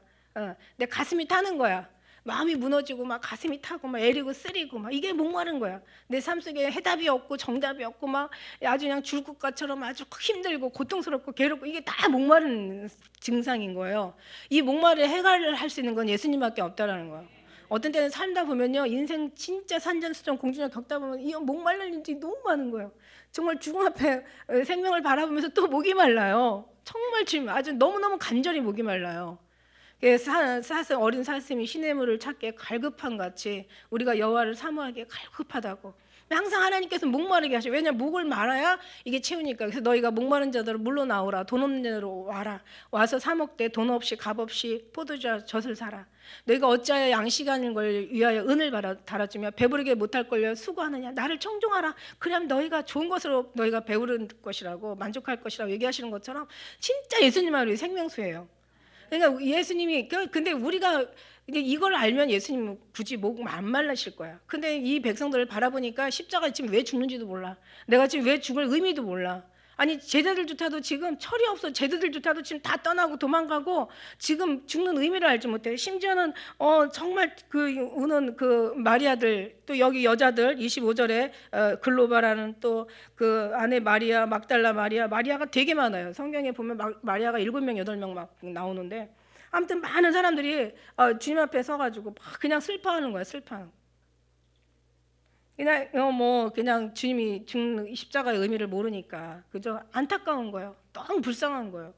내 가슴이 타는 거야. 마음이 무너지고 막 가슴이 타고 막 애리고 쓰리고 막 이게 목마른 거야. 내 삶 속에 해답이 없고 정답이 없고 막 아주 그냥 죽을 것처럼 아주 힘들고 고통스럽고 괴롭고 이게 다 목마른 증상인 거예요. 이 목마를 해결을 할 수 있는 건 예수님밖에 없다라는 거예요. 어떤 때는 살다 보면요 인생 진짜 산전수전 공중을 겪다 보면 이 목말랄 일이 너무 많은 거예요. 정말 죽음 앞에 생명을 바라보면서 또 목이 말라요. 정말 지금 아주 너무너무 간절히 목이 말라요. 어린 사슴이 시냇물을 찾기에 갈급한 같이 우리가 여호와를 사모하기에 갈급하다고. 항상 하나님께서 목마르게 하셔. 왜냐하면 목을 말아야 이게 채우니까. 그래서 너희가 목마른 자들을 물로 나오라. 돈 없는 자로 와라. 와서 사 먹되 돈 없이 값 없이 포도젖을 사라. 너희가 어찌하여 양식하는 걸 위하여 은을 달아주며 배부르게 못할 걸요 수고하느냐. 나를 청종하라. 그러면 너희가 좋은 것으로 너희가 배부를 것이라고 만족할 것이라고 얘기하시는 것처럼 진짜 예수님만이 생명수예요. 그러니까 예수님이 근데 우리가 이걸 알면 예수님은 굳이 목 안 말라실 거야. 근데 이 백성들을 바라보니까 십자가 지금 왜 죽는지도 몰라. 내가 지금 왜 죽을 의미도 몰라. 아니 제자들조차도 지금 철이 없어. 제자들조차도 지금 다 떠나고 도망가고 지금 죽는 의미를 알지 못해. 심지어는 정말 그 우는 그 마리아들, 또 여기 여자들 25절에 글로바라는 또 그 아내 마리아, 막달라 마리아가 되게 많아요. 성경에 보면 마리아가 7명 8명 막 나오는데, 아무튼 많은 사람들이 주님 앞에 서가지고 막 그냥 슬퍼하는 거야. 슬퍼하는. 그냥 그냥 주님이 죽는 십자가의 의미를 모르니까 그저 안타까운 거예요. 너무 불쌍한 거예요.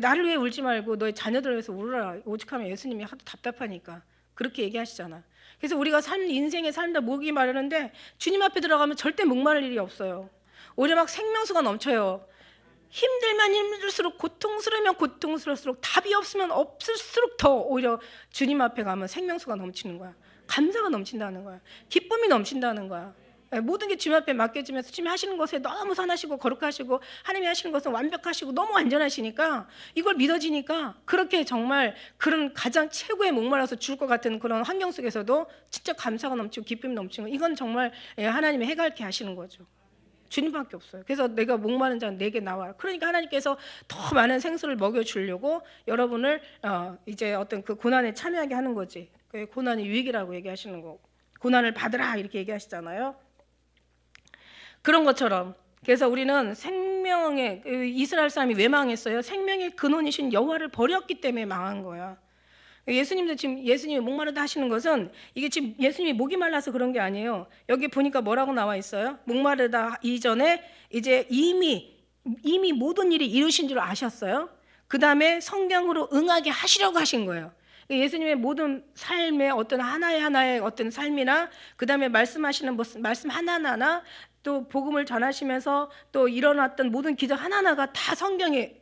나를 위해 울지 말고 너의 자녀들을 위해서 울어라. 오죽하면 예수님이 하도 답답하니까 그렇게 얘기하시잖아. 그래서 우리가 인생에 살다 목이 마르는데 주님 앞에 들어가면 절대 목마를 일이 없어요. 오히려 막 생명수가 넘쳐요. 힘들면 힘들수록, 고통스러우면 고통스러울수록, 답이 없으면 없을수록 더 오히려 주님 앞에 가면 생명수가 넘치는 거야. 감사가 넘친다는 거야. 기쁨이 넘친다는 거야. 모든 게 주님 앞에 맡겨지면서 주님이 하시는 것에 너무 선하시고 거룩하시고 하나님이 하시는 것은 완벽하시고 너무 완전하시니까, 이걸 믿어지니까 그렇게 정말 그런 가장 최고의 목말라서 죽을 것 같은 그런 환경 속에서도 진짜 감사가 넘치고 기쁨이 넘치는 거, 이건 정말 하나님이 해갈케 하시는 거죠. 주님밖에 없어요. 그래서 내가 목마른 자는 내게 나와요. 그러니까 하나님께서 더 많은 생수를 먹여주려고 여러분을 이제 어떤 그 고난에 참여하게 하는 거지. 고난이 유익이라고 얘기하시는 거. 고난을 받으라 이렇게 얘기하시잖아요. 그런 것처럼, 그래서 우리는 생명의, 이스라엘 사람이 왜 망했어요? 생명의 근원이신 여호와를 버렸기 때문에 망한 거야. 예수님도 지금 예수님이 목마르다 하시는 것은 이게 지금 예수님이 목이 말라서 그런 게 아니에요. 여기 보니까 뭐라고 나와 있어요? 목마르다 이전에 이제 이미 모든 일이 이루신 줄 아셨어요. 그 다음에 성경으로 응하게 하시려고 하신 거예요. 예수님의 모든 삶의 어떤 하나의 어떤 삶이나 그 다음에 말씀하시는 말씀 하나하나, 또 복음을 전하시면서 또 일어났던 모든 기적 하나하나가 다 성경에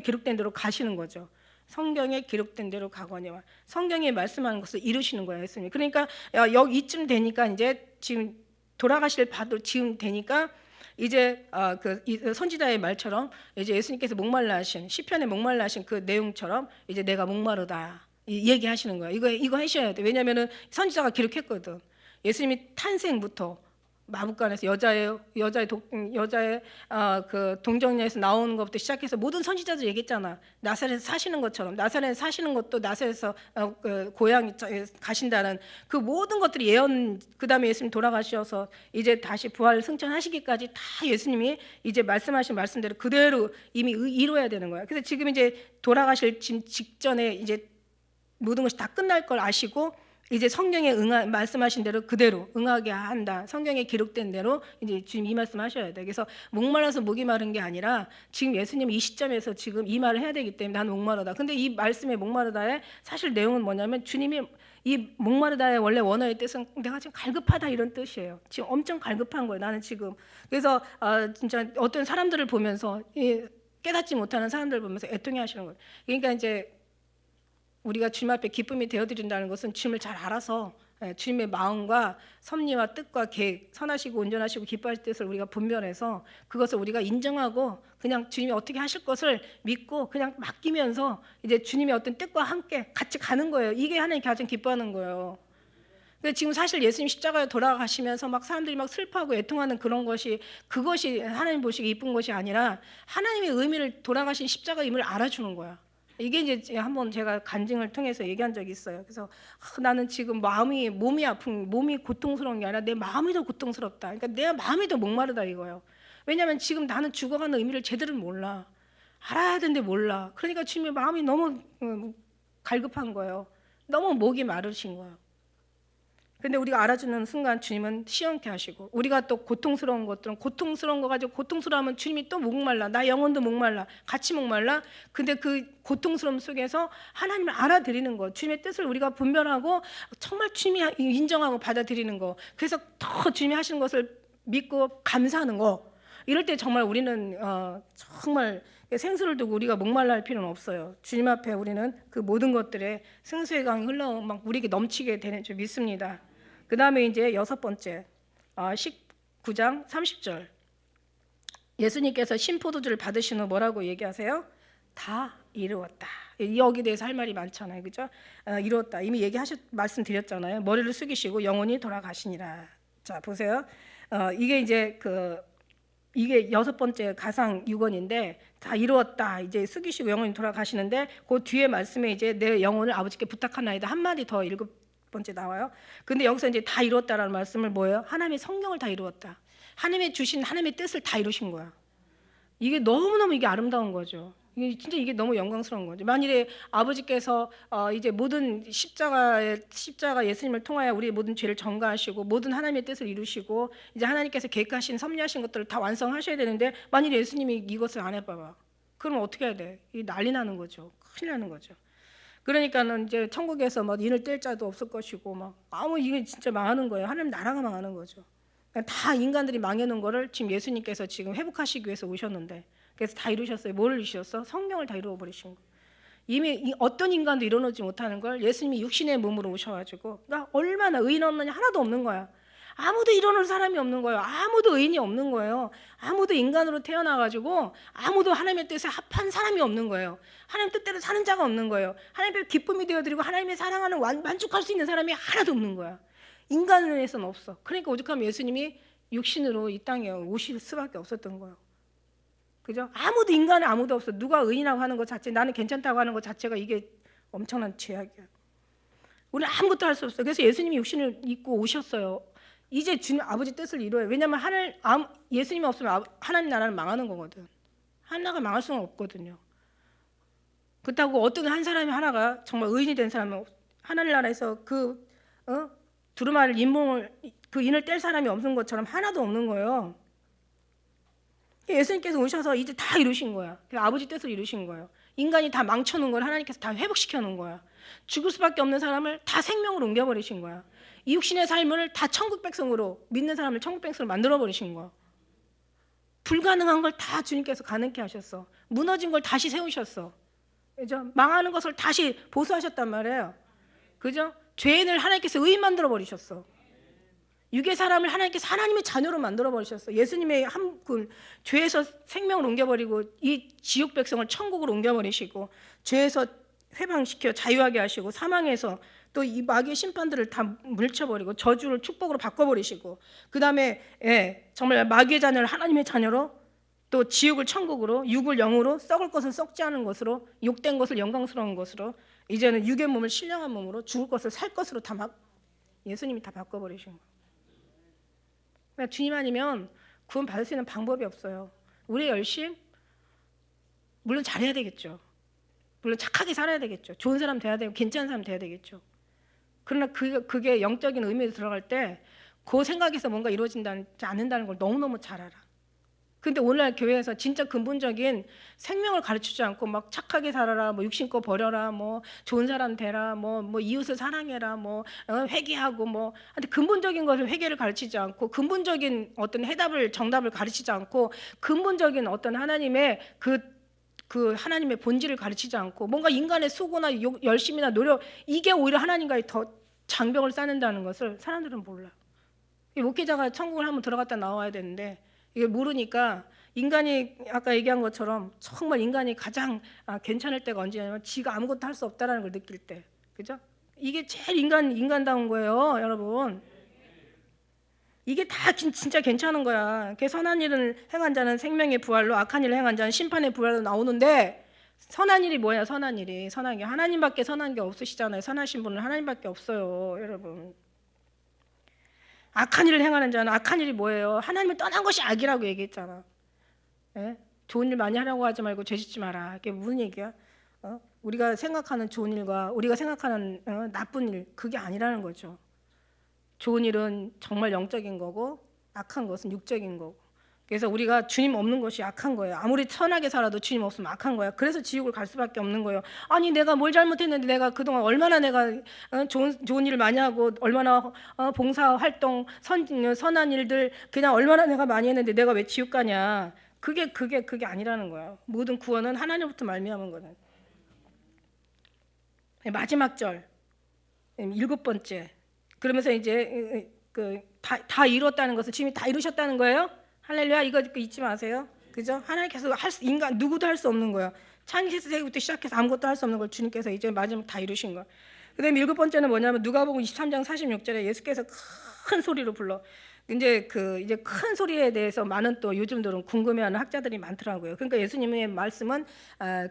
기록된 대로 가시는 거죠. 성경에 기록된 대로 가거니와 성경에 말씀하는 것을 이루시는 거예요, 예수님. 그러니까 여기 이쯤 되니까 이제 지금 돌아가실 바도 지금 되니까 이제 그 선지자의 말처럼 이제 예수님께서 목말라 하신 시편에 목말라 하신 그 내용처럼 이제 내가 목마르다 얘기하시는 거예요. 이거 하셔야 돼. 왜냐면은 선지자가 기록했거든. 예수님이 탄생부터 마부간에서 여자의 그 동정녀에서 나오는 것부터 시작해서 모든 선지자들 얘기했잖아. 나사렛에서 사시는 것처럼, 나사렛에서 사시는 것도 나사렛에서 그 고향 가신다는 그 모든 것들이 예언. 그 다음에 예수님 돌아가셔서 이제 다시 부활 승천하시기까지 다 예수님이 이제 말씀하신 말씀대로 그대로 이미 이루어야 되는 거야. 그래서 지금 이제 돌아가실 직전에 이제 모든 것이 다 끝날 걸 아시고 이제 성경에 말씀하신 대로 그대로 응하게 한다. 성경에 기록된 대로 이제 주님 이 말씀하셔야 돼. 그래서 목말라서 목이 마른 게 아니라 지금 예수님 이 시점에서 지금 이 말을 해야 되기 때문에 나는 목마르다. 근데 이 말씀의 목마르다의 사실 내용은 뭐냐면 주님이 이 목마르다의 원래 원어의 뜻은 내가 지금 갈급하다 이런 뜻이에요. 지금 엄청 갈급한 거예요. 나는 지금. 그래서 진짜 어떤 사람들을 보면서 깨닫지 못하는 사람들을 보면서 애통해 하시는 거예요. 그러니까 이제 우리가 주님 앞에 기쁨이 되어드린다는 것은 주님을 잘 알아서 주님의 마음과 섭리와 뜻과 계획, 선하시고 온전하시고 기뻐하실 뜻을 우리가 분별해서 그것을 우리가 인정하고 그냥 주님이 어떻게 하실 것을 믿고 그냥 맡기면서 이제 주님의 어떤 뜻과 함께 같이 가는 거예요. 이게 하나님 가장 기뻐하는 거예요. 근데 지금 사실 예수님 십자가에 돌아가시면서 막 사람들이 막 슬퍼하고 애통하는 그것이 하나님 보시기 이쁜 것이 아니라 하나님의 의미를, 돌아가신 십자가의 의미를 알아주는 거야. 이게 이제 한번 제가 간증을 통해서 얘기한 적이 있어요. 그래서 나는 지금 몸이 아픈, 몸이 고통스러운 게 아니라 내 마음이 더 고통스럽다. 그러니까 내 마음이 더 목마르다 이거예요. 왜냐하면 지금 나는 죽어가는 의미를 제대로 몰라. 알아야 되는데 몰라. 그러니까 주님의 마음이 너무 갈급한 거예요. 너무 목이 마르신 거예요. 근데 우리가 알아주는 순간 주님은 시원케 하시고, 우리가 또 고통스러운 것들은 고통스러운 거 가지고 고통스러워하면 주님이 또 목말라, 나 영혼도 목말라, 같이 목말라. 근데 그 고통스러움 속에서 하나님을 알아들이는 거, 주님의 뜻을 우리가 분별하고 정말 주님이 인정하고 받아들이는 거, 그래서 더 주님이 하시는 것을 믿고 감사하는 거, 이럴 때 정말 우리는 정말 생수를 두고 우리가 목말라 할 필요는 없어요. 주님 앞에 우리는 그 모든 것들에 생수의 강이 흘러 막 우리에게 넘치게 되는 줄 믿습니다. 그 다음에 이제 6번째 19장 30절, 예수님께서 신포도주를 받으신 후 뭐라고 얘기하세요? 다 이루었다. 여기 대해서 할 말이 많잖아요, 그죠? 이루었다 이미 말씀드렸잖아요. 머리를 숙이시고 영원히 돌아가시니라. 자 보세요. 이게 이제 이게 6번째 가상 유언인데 다 이루었다. 이제 숙이시고 영원히 돌아가시는데 그 뒤에 말씀에 이제 내 영혼을 아버지께 부탁하나이다 한마디 더 7번째 나와요. 근데 여기서 이제 다 이루었다라는 말씀을 뭐예요? 하나님의 성경을 다 이루었다. 하나님의 주신 하나님의 뜻을 다 이루신 거야. 이게 너무너무 이게 아름다운 거죠. 이게 진짜 이게 너무 영광스러운 거죠. 만일에 아버지께서 이제 모든 십자가 예수님을 통하여 우리의 모든 죄를 전가하시고 모든 하나님의 뜻을 이루시고 이제 하나님께서 계획하신 섭리하신 것들을 다 완성하셔야 되는데 만일에 예수님이 이것을 안 해봐봐. 그럼 어떻게 해야 돼? 이 난리 나는 거죠. 큰일 나는 거죠. 그러니까는 이제 천국에서 막 인을 뗄 자도 없을 것이고 막 이게 진짜 망하는 거예요. 하나님 나라가 망하는 거죠. 다 인간들이 망해놓은 거를 지금 예수님께서 지금 회복하시기 위해서 오셨는데 그래서 다 이루셨어요. 뭘 이루셨어? 성령을 다 이루어버리신 거. 이미 어떤 인간도 이뤄놓지 못하는 걸 예수님이 육신의 몸으로 오셔가지고 그러니까 얼마나 의인 없느냐 하나도 없는 거야. 아무도 이뤄놓을 사람이 없는 거예요. 아무도 의인이 없는 거예요. 아무도 인간으로 태어나가지고 아무도 하나님의 뜻에 합한 사람이 없는 거예요. 하나님 뜻대로 사는 자가 없는 거예요. 하나님의 기쁨이 되어드리고 하나님의 사랑하는 만족할 수 있는 사람이 하나도 없는 거야. 인간에서는 없어. 그러니까 오죽하면 예수님이 육신으로 이 땅에 오실 수밖에 없었던 거예요. 그죠? 인간에 아무도 없어. 누가 의인이라고 하는 것 자체, 나는 괜찮다고 하는 것 자체가 이게 엄청난 죄악이야. 우리는 아무것도 할 수 없어. 그래서 예수님이 육신을 입고 오셨어요. 이제 주님 아버지 뜻을 이루어요. 왜냐하면 예수님이 없으면 하나님 나라는 망하는 거거든. 하나가 망할 수는 없거든요. 그렇다고 어떤 한 사람이 하나가 정말 의인이 된 사람은 하나님 나라에서 두루마리를 인을 뗄 사람이 없는 것처럼 하나도 없는 거예요. 예수님께서 오셔서 이제 다 이루신 거야. 아버지 뜻을 이루신 거예요. 인간이 다 망쳐놓은 걸 하나님께서 다 회복시켜 놓은 거야. 죽을 수밖에 없는 사람을 다 생명으로 옮겨버리신 거야. 이 육신의 삶을 다 천국 백성으로 믿는 사람을 천국 백성으로 만들어버리신 거야. 불가능한 걸 다 주님께서 가능케 하셨어. 무너진 걸 다시 세우셨어. 그죠? 망하는 것을 다시 보수하셨단 말이에요. 그죠? 죄인을 하나님께서 의인 만들어 버리셨어. 육의 사람을 하나님께서 하나님의 자녀로 만들어 버리셨어. 예수님의 죄에서 생명을 옮겨버리고 이 지옥 백성을 천국으로 옮겨버리시고 죄에서 해방시켜 자유하게 하시고 사망에서 또 이 마귀의 심판들을 다 물쳐버리고 저주를 축복으로 바꿔버리시고 그 다음에 정말 마귀의 자녀를 하나님의 자녀로 또 지옥을 천국으로 육을 영으로 썩을 것을 썩지 않은 것으로 욕된 것을 영광스러운 것으로 이제는 육의 몸을 신령한 몸으로 죽을 것을 살 것으로 예수님이 다 바꿔버리신 거예요. 그러니까 주님 아니면 구원 받을 수 있는 방법이 없어요. 우리의 열심 물론 잘해야 되겠죠. 물론 착하게 살아야 되겠죠. 좋은 사람 돼야 되고 괜찮은 사람 돼야 되겠죠. 그러나 그게 영적인 의미로 들어갈 때 그 생각에서 뭔가 이루어지지 않는다는 걸 너무너무 잘 알아. 근데 오늘날 교회에서 진짜 근본적인 생명을 가르치지 않고 막 착하게 살아라, 뭐 육신껏 버려라, 뭐 좋은 사람 되라, 뭐 이웃을 사랑해라, 회개하고 근데 근본적인 것을 회개를 가르치지 않고 근본적인 어떤 정답을 가르치지 않고 근본적인 어떤 하나님의 그 하나님의 본질을 가르치지 않고 뭔가 인간의 수고나 열심이나 노력 이게 오히려 하나님과의 더 장벽을 쌓는다는 것을 사람들은 몰라. 목회자가 천국을 한번 들어갔다 나와야 되는데 이게 모르니까 인간이 아까 얘기한 것처럼 정말 인간이 가장 괜찮을 때가 언제냐면 지가 아무것도 할 수 없다라는 걸 느낄 때, 그죠? 이게 제일 인간다운 거예요, 여러분. 이게 다 진짜 괜찮은 거야. 선한 일을 행한 자는 생명의 부활로 악한 일을 행한 자는 심판의 부활로 나오는데 선한 일이 뭐야? 선한 일이 선한 게 하나님밖에 선한 게 없으시잖아요. 선하신 분은 하나님밖에 없어요, 여러분. 악한 일을 행하는 자는 악한 일이 뭐예요? 하나님을 떠난 것이 악이라고 얘기했잖아. 좋은 일 많이 하려고 하지 말고 죄 짓지 마라. 이게 무슨 얘기야? 우리가 생각하는 좋은 일과 우리가 생각하는 나쁜 일 그게 아니라는 거죠. 좋은 일은 정말 영적인 거고 악한 것은 육적인 거고. 그래서 우리가 주님 없는 것이 악한 거예요. 아무리 선하게 살아도 주님 없으면 악한 거야. 그래서 지옥을 갈 수밖에 없는 거예요. 아니 내가 뭘 잘못했는데 내가 그동안 얼마나 내가 좋은 일을 많이 하고 얼마나 봉사 활동 선한 일들 그냥 얼마나 내가 많이 했는데 내가 왜 지옥 가냐. 그게 아니라는 거야. 모든 구원은 하나님부터 말미암은 거는. 마지막 절 7번째. 그러면서 이제 다 이뤘다는 것은 주님이 다 이루셨다는 거예요. 할렐루야. 이거 잊지 마세요. 그죠? 하나님께서 인간 누구도 할 수 없는 거예요. 창세기부터 시작해서 아무것도 할 수 없는 걸 주님께서 이제 마지막 다 이루신 거예요. 그다음에 7번째는 뭐냐면 누가복음 23장 46절에 예수께서 큰 소리로 불러 이제 이제 큰 소리에 대해서 많은 또 요즘들은 궁금해하는 학자들이 많더라고요. 그러니까 예수님의 말씀은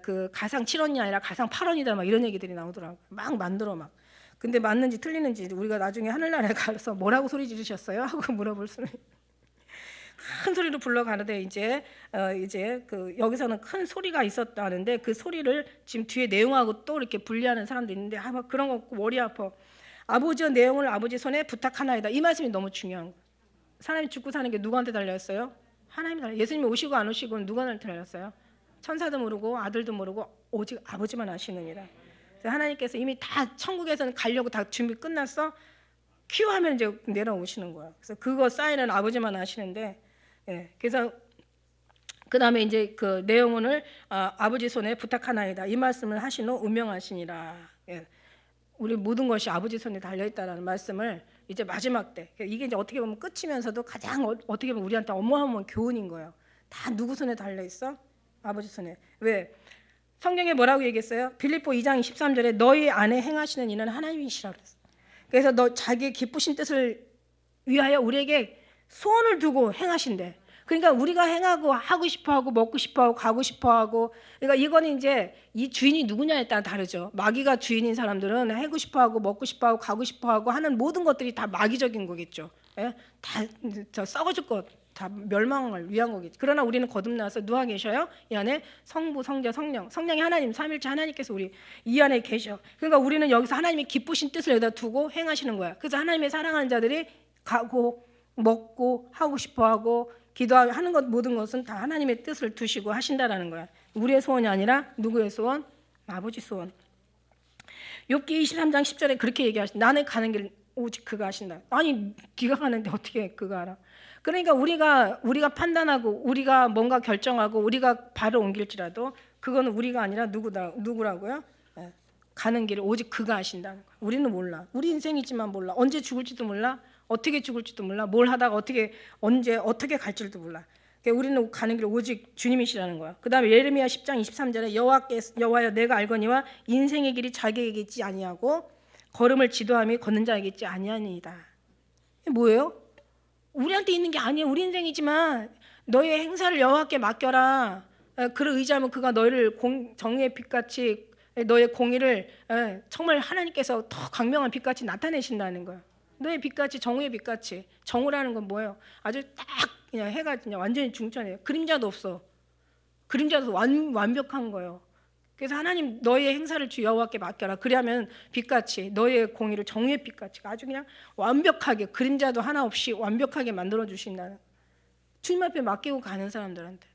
그 가상 7원이 아니라 가상 8원이다 막 이런 얘기들이 나오더라고요. 막 만들어 막. 근데 맞는지 틀리는지 우리가 나중에 하늘나라에 가서 뭐라고 소리 지르셨어요? 하고 물어볼 수는 큰 소리로 불러가는데 이제 여기서는 큰 소리가 있었다는데 그 소리를 지금 뒤에 내용하고 또 이렇게 분리하는 사람도 있는데 막 그런 거 머리 아파. 아버지의 내용을 아버지 손에 부탁하나이다. 이 말씀이 너무 중요한 거예요. 사람이 죽고 사는 게 누구한테 달렸어요? 하나님 달려. 예수님이 오시고 안 오시고 누구한테 달렸어요? 천사도 모르고 아들도 모르고 오직 아버지만 아시느니라. 하나님께서 이미 다 천국에서는 가려고 다 준비 끝났어. 큐 하면 이제 내려오시는 거야. 그래서 그거 사인은 아버지만 아시는데, 예. 그래서 그 다음에 이제 그 내용을 아버지 손에 부탁하나이다. 이 말씀을 하신 후 운명하시니라. 예. 우리 모든 것이 아버지 손에 달려 있다라는 말씀을 이제 마지막 때, 이게 이제 어떻게 보면 끝이면서도 가장 어떻게 보면 우리한테 어마어마한 교훈인 거예요. 다 누구 손에 달려 있어? 아버지 손에. 왜? 성경에 뭐라고 얘기했어요? 빌립보 2장 23절에 너희 안에 행하시는 이는 하나님이시라 그랬어요. 그래서 너 자기의 기쁘신 뜻을 위하여 우리에게 소원을 두고 행하신대. 그러니까 우리가 행하고 하고 싶어하고 먹고 싶어하고 가고 싶어하고, 그러니까 이거는 이제 이 주인이 누구냐에 따라 다르죠. 마귀가 주인인 사람들은 하고 싶어하고 먹고 싶어하고 가고 싶어하고 하는 모든 것들이 다 마귀적인 거겠죠. 예? 다 썩어질 것, 다 멸망을 위한 거겠죠. 그러나 우리는 거듭나서 누가 계셔요? 이 안에 성부, 성자, 성령, 성령이 하나님, 삼일체 하나님께서 우리 이 안에 계셔. 그러니까 우리는 여기서 하나님의 기쁘신 뜻을 여기다 두고 행하시는 거야. 그래서 하나님의 사랑하는 자들이 가고 먹고 하고 싶어하고 기도하는 것 모든 것은 다 하나님의 뜻을 두시고 하신다라는 거야. 우리의 소원이 아니라 누구의 소원? 아버지 소원. 욥기 23장 10절에 그렇게 얘기하신다. 나는 가는 길 오직 그가 하신다. 아니 네가 가는데 어떻게 그가 알아? 그러니까 우리가 판단하고 우리가 뭔가 결정하고 우리가 발을 옮길지라도 그거는 우리가 아니라 누구라고요? 네. 가는 길을 오직 그가 아신다는 거야. 우리는 몰라. 우리 인생이지만 몰라. 언제 죽을지도 몰라. 어떻게 죽을지도 몰라. 뭘 하다가 언제 어떻게 갈지도 몰라. 그러니까 우리는 가는 길 오직 주님이시라는 거야. 그다음에 예레미야 10장 23절에 여호와여 내가 알거니와 인생의 길이 자기에게 있지 아니하고 걸음을 지도함이 걷는 자에게 있지 아니하니이다. 이게 뭐예요? 우리한테 있는 게 아니에요. 우리 인생이지만 너의 행사를 여호와께 맡겨라. 그를 의지하면 그가 너희를 정의의 빛같이 너의 공의를 정말 하나님께서 더 강명한 빛같이 나타내신다는 거야. 너의 빛같이 정의의 빛같이. 정의라는 건 뭐예요? 아주 딱 그냥 해가 그냥 완전히 중천해요. 그림자도 없어. 그림자도 완벽한 거예요. 그래서 하나님 너의 행사를 주 여호와께 맡겨라. 그러면 빛같이 너의 공의를 정의의 빛같이 아주 그냥 완벽하게 그림자도 하나 없이 완벽하게 만들어 주신다는 주님 앞에 맡기고 가는 사람들한테.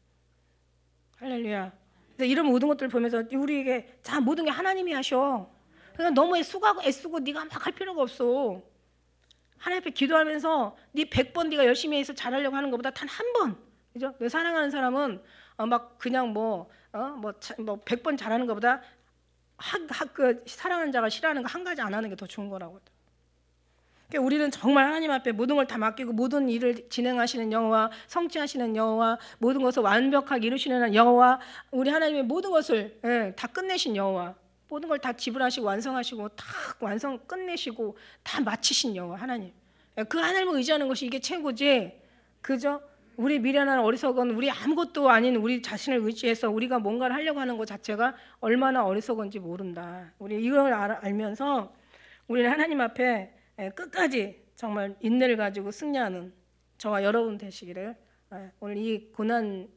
할렐루야. 그래서 이런 모든 것들을 보면서 우리에게 자 모든 게 하나님이 하셔. 그러니까 너무 애쓰고 네가 막 할 필요가 없어. 하나님 앞에 기도하면서 네 100번 네가 열심히 해서 잘하려고 하는 것보다 단 한 번, 그죠? 내 사랑하는 사람은 막 그냥 100번 잘하는 것보다 그 사랑하는 자가 싫어하는 거 한 가지 안 하는 게 더 좋은 거라고. 그러니까 우리는 정말 하나님 앞에 모든 걸 다 맡기고 모든 일을 진행하시는 여호와, 성취하시는 여호와, 모든 것을 완벽하게 이루시는 여호와, 우리 하나님의 모든 것을 다 끝내신 여호와, 모든 걸 다 지불하시고 완성하시고 다 완성 끝내시고 다 마치신 여호와 하나님. 그 하나님을 의지하는 것이 이게 최고지. 그죠? 우리 미련한 어리석은 우리 아무것도 아닌 우리 자신을 의지해서 우리가 뭔가를 하려고 하는 것 자체가 얼마나 어리석은지 모른다. 우리 이걸 알면서 우리는 하나님 앞에 끝까지 정말 인내를 가지고 승리하는 저와 여러분 되시기를 오늘 이 고난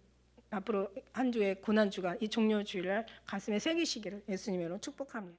앞으로 한 주의 고난 주간 이 종료 주일날 가슴에 새기시기를 예수님으로 축복합니다.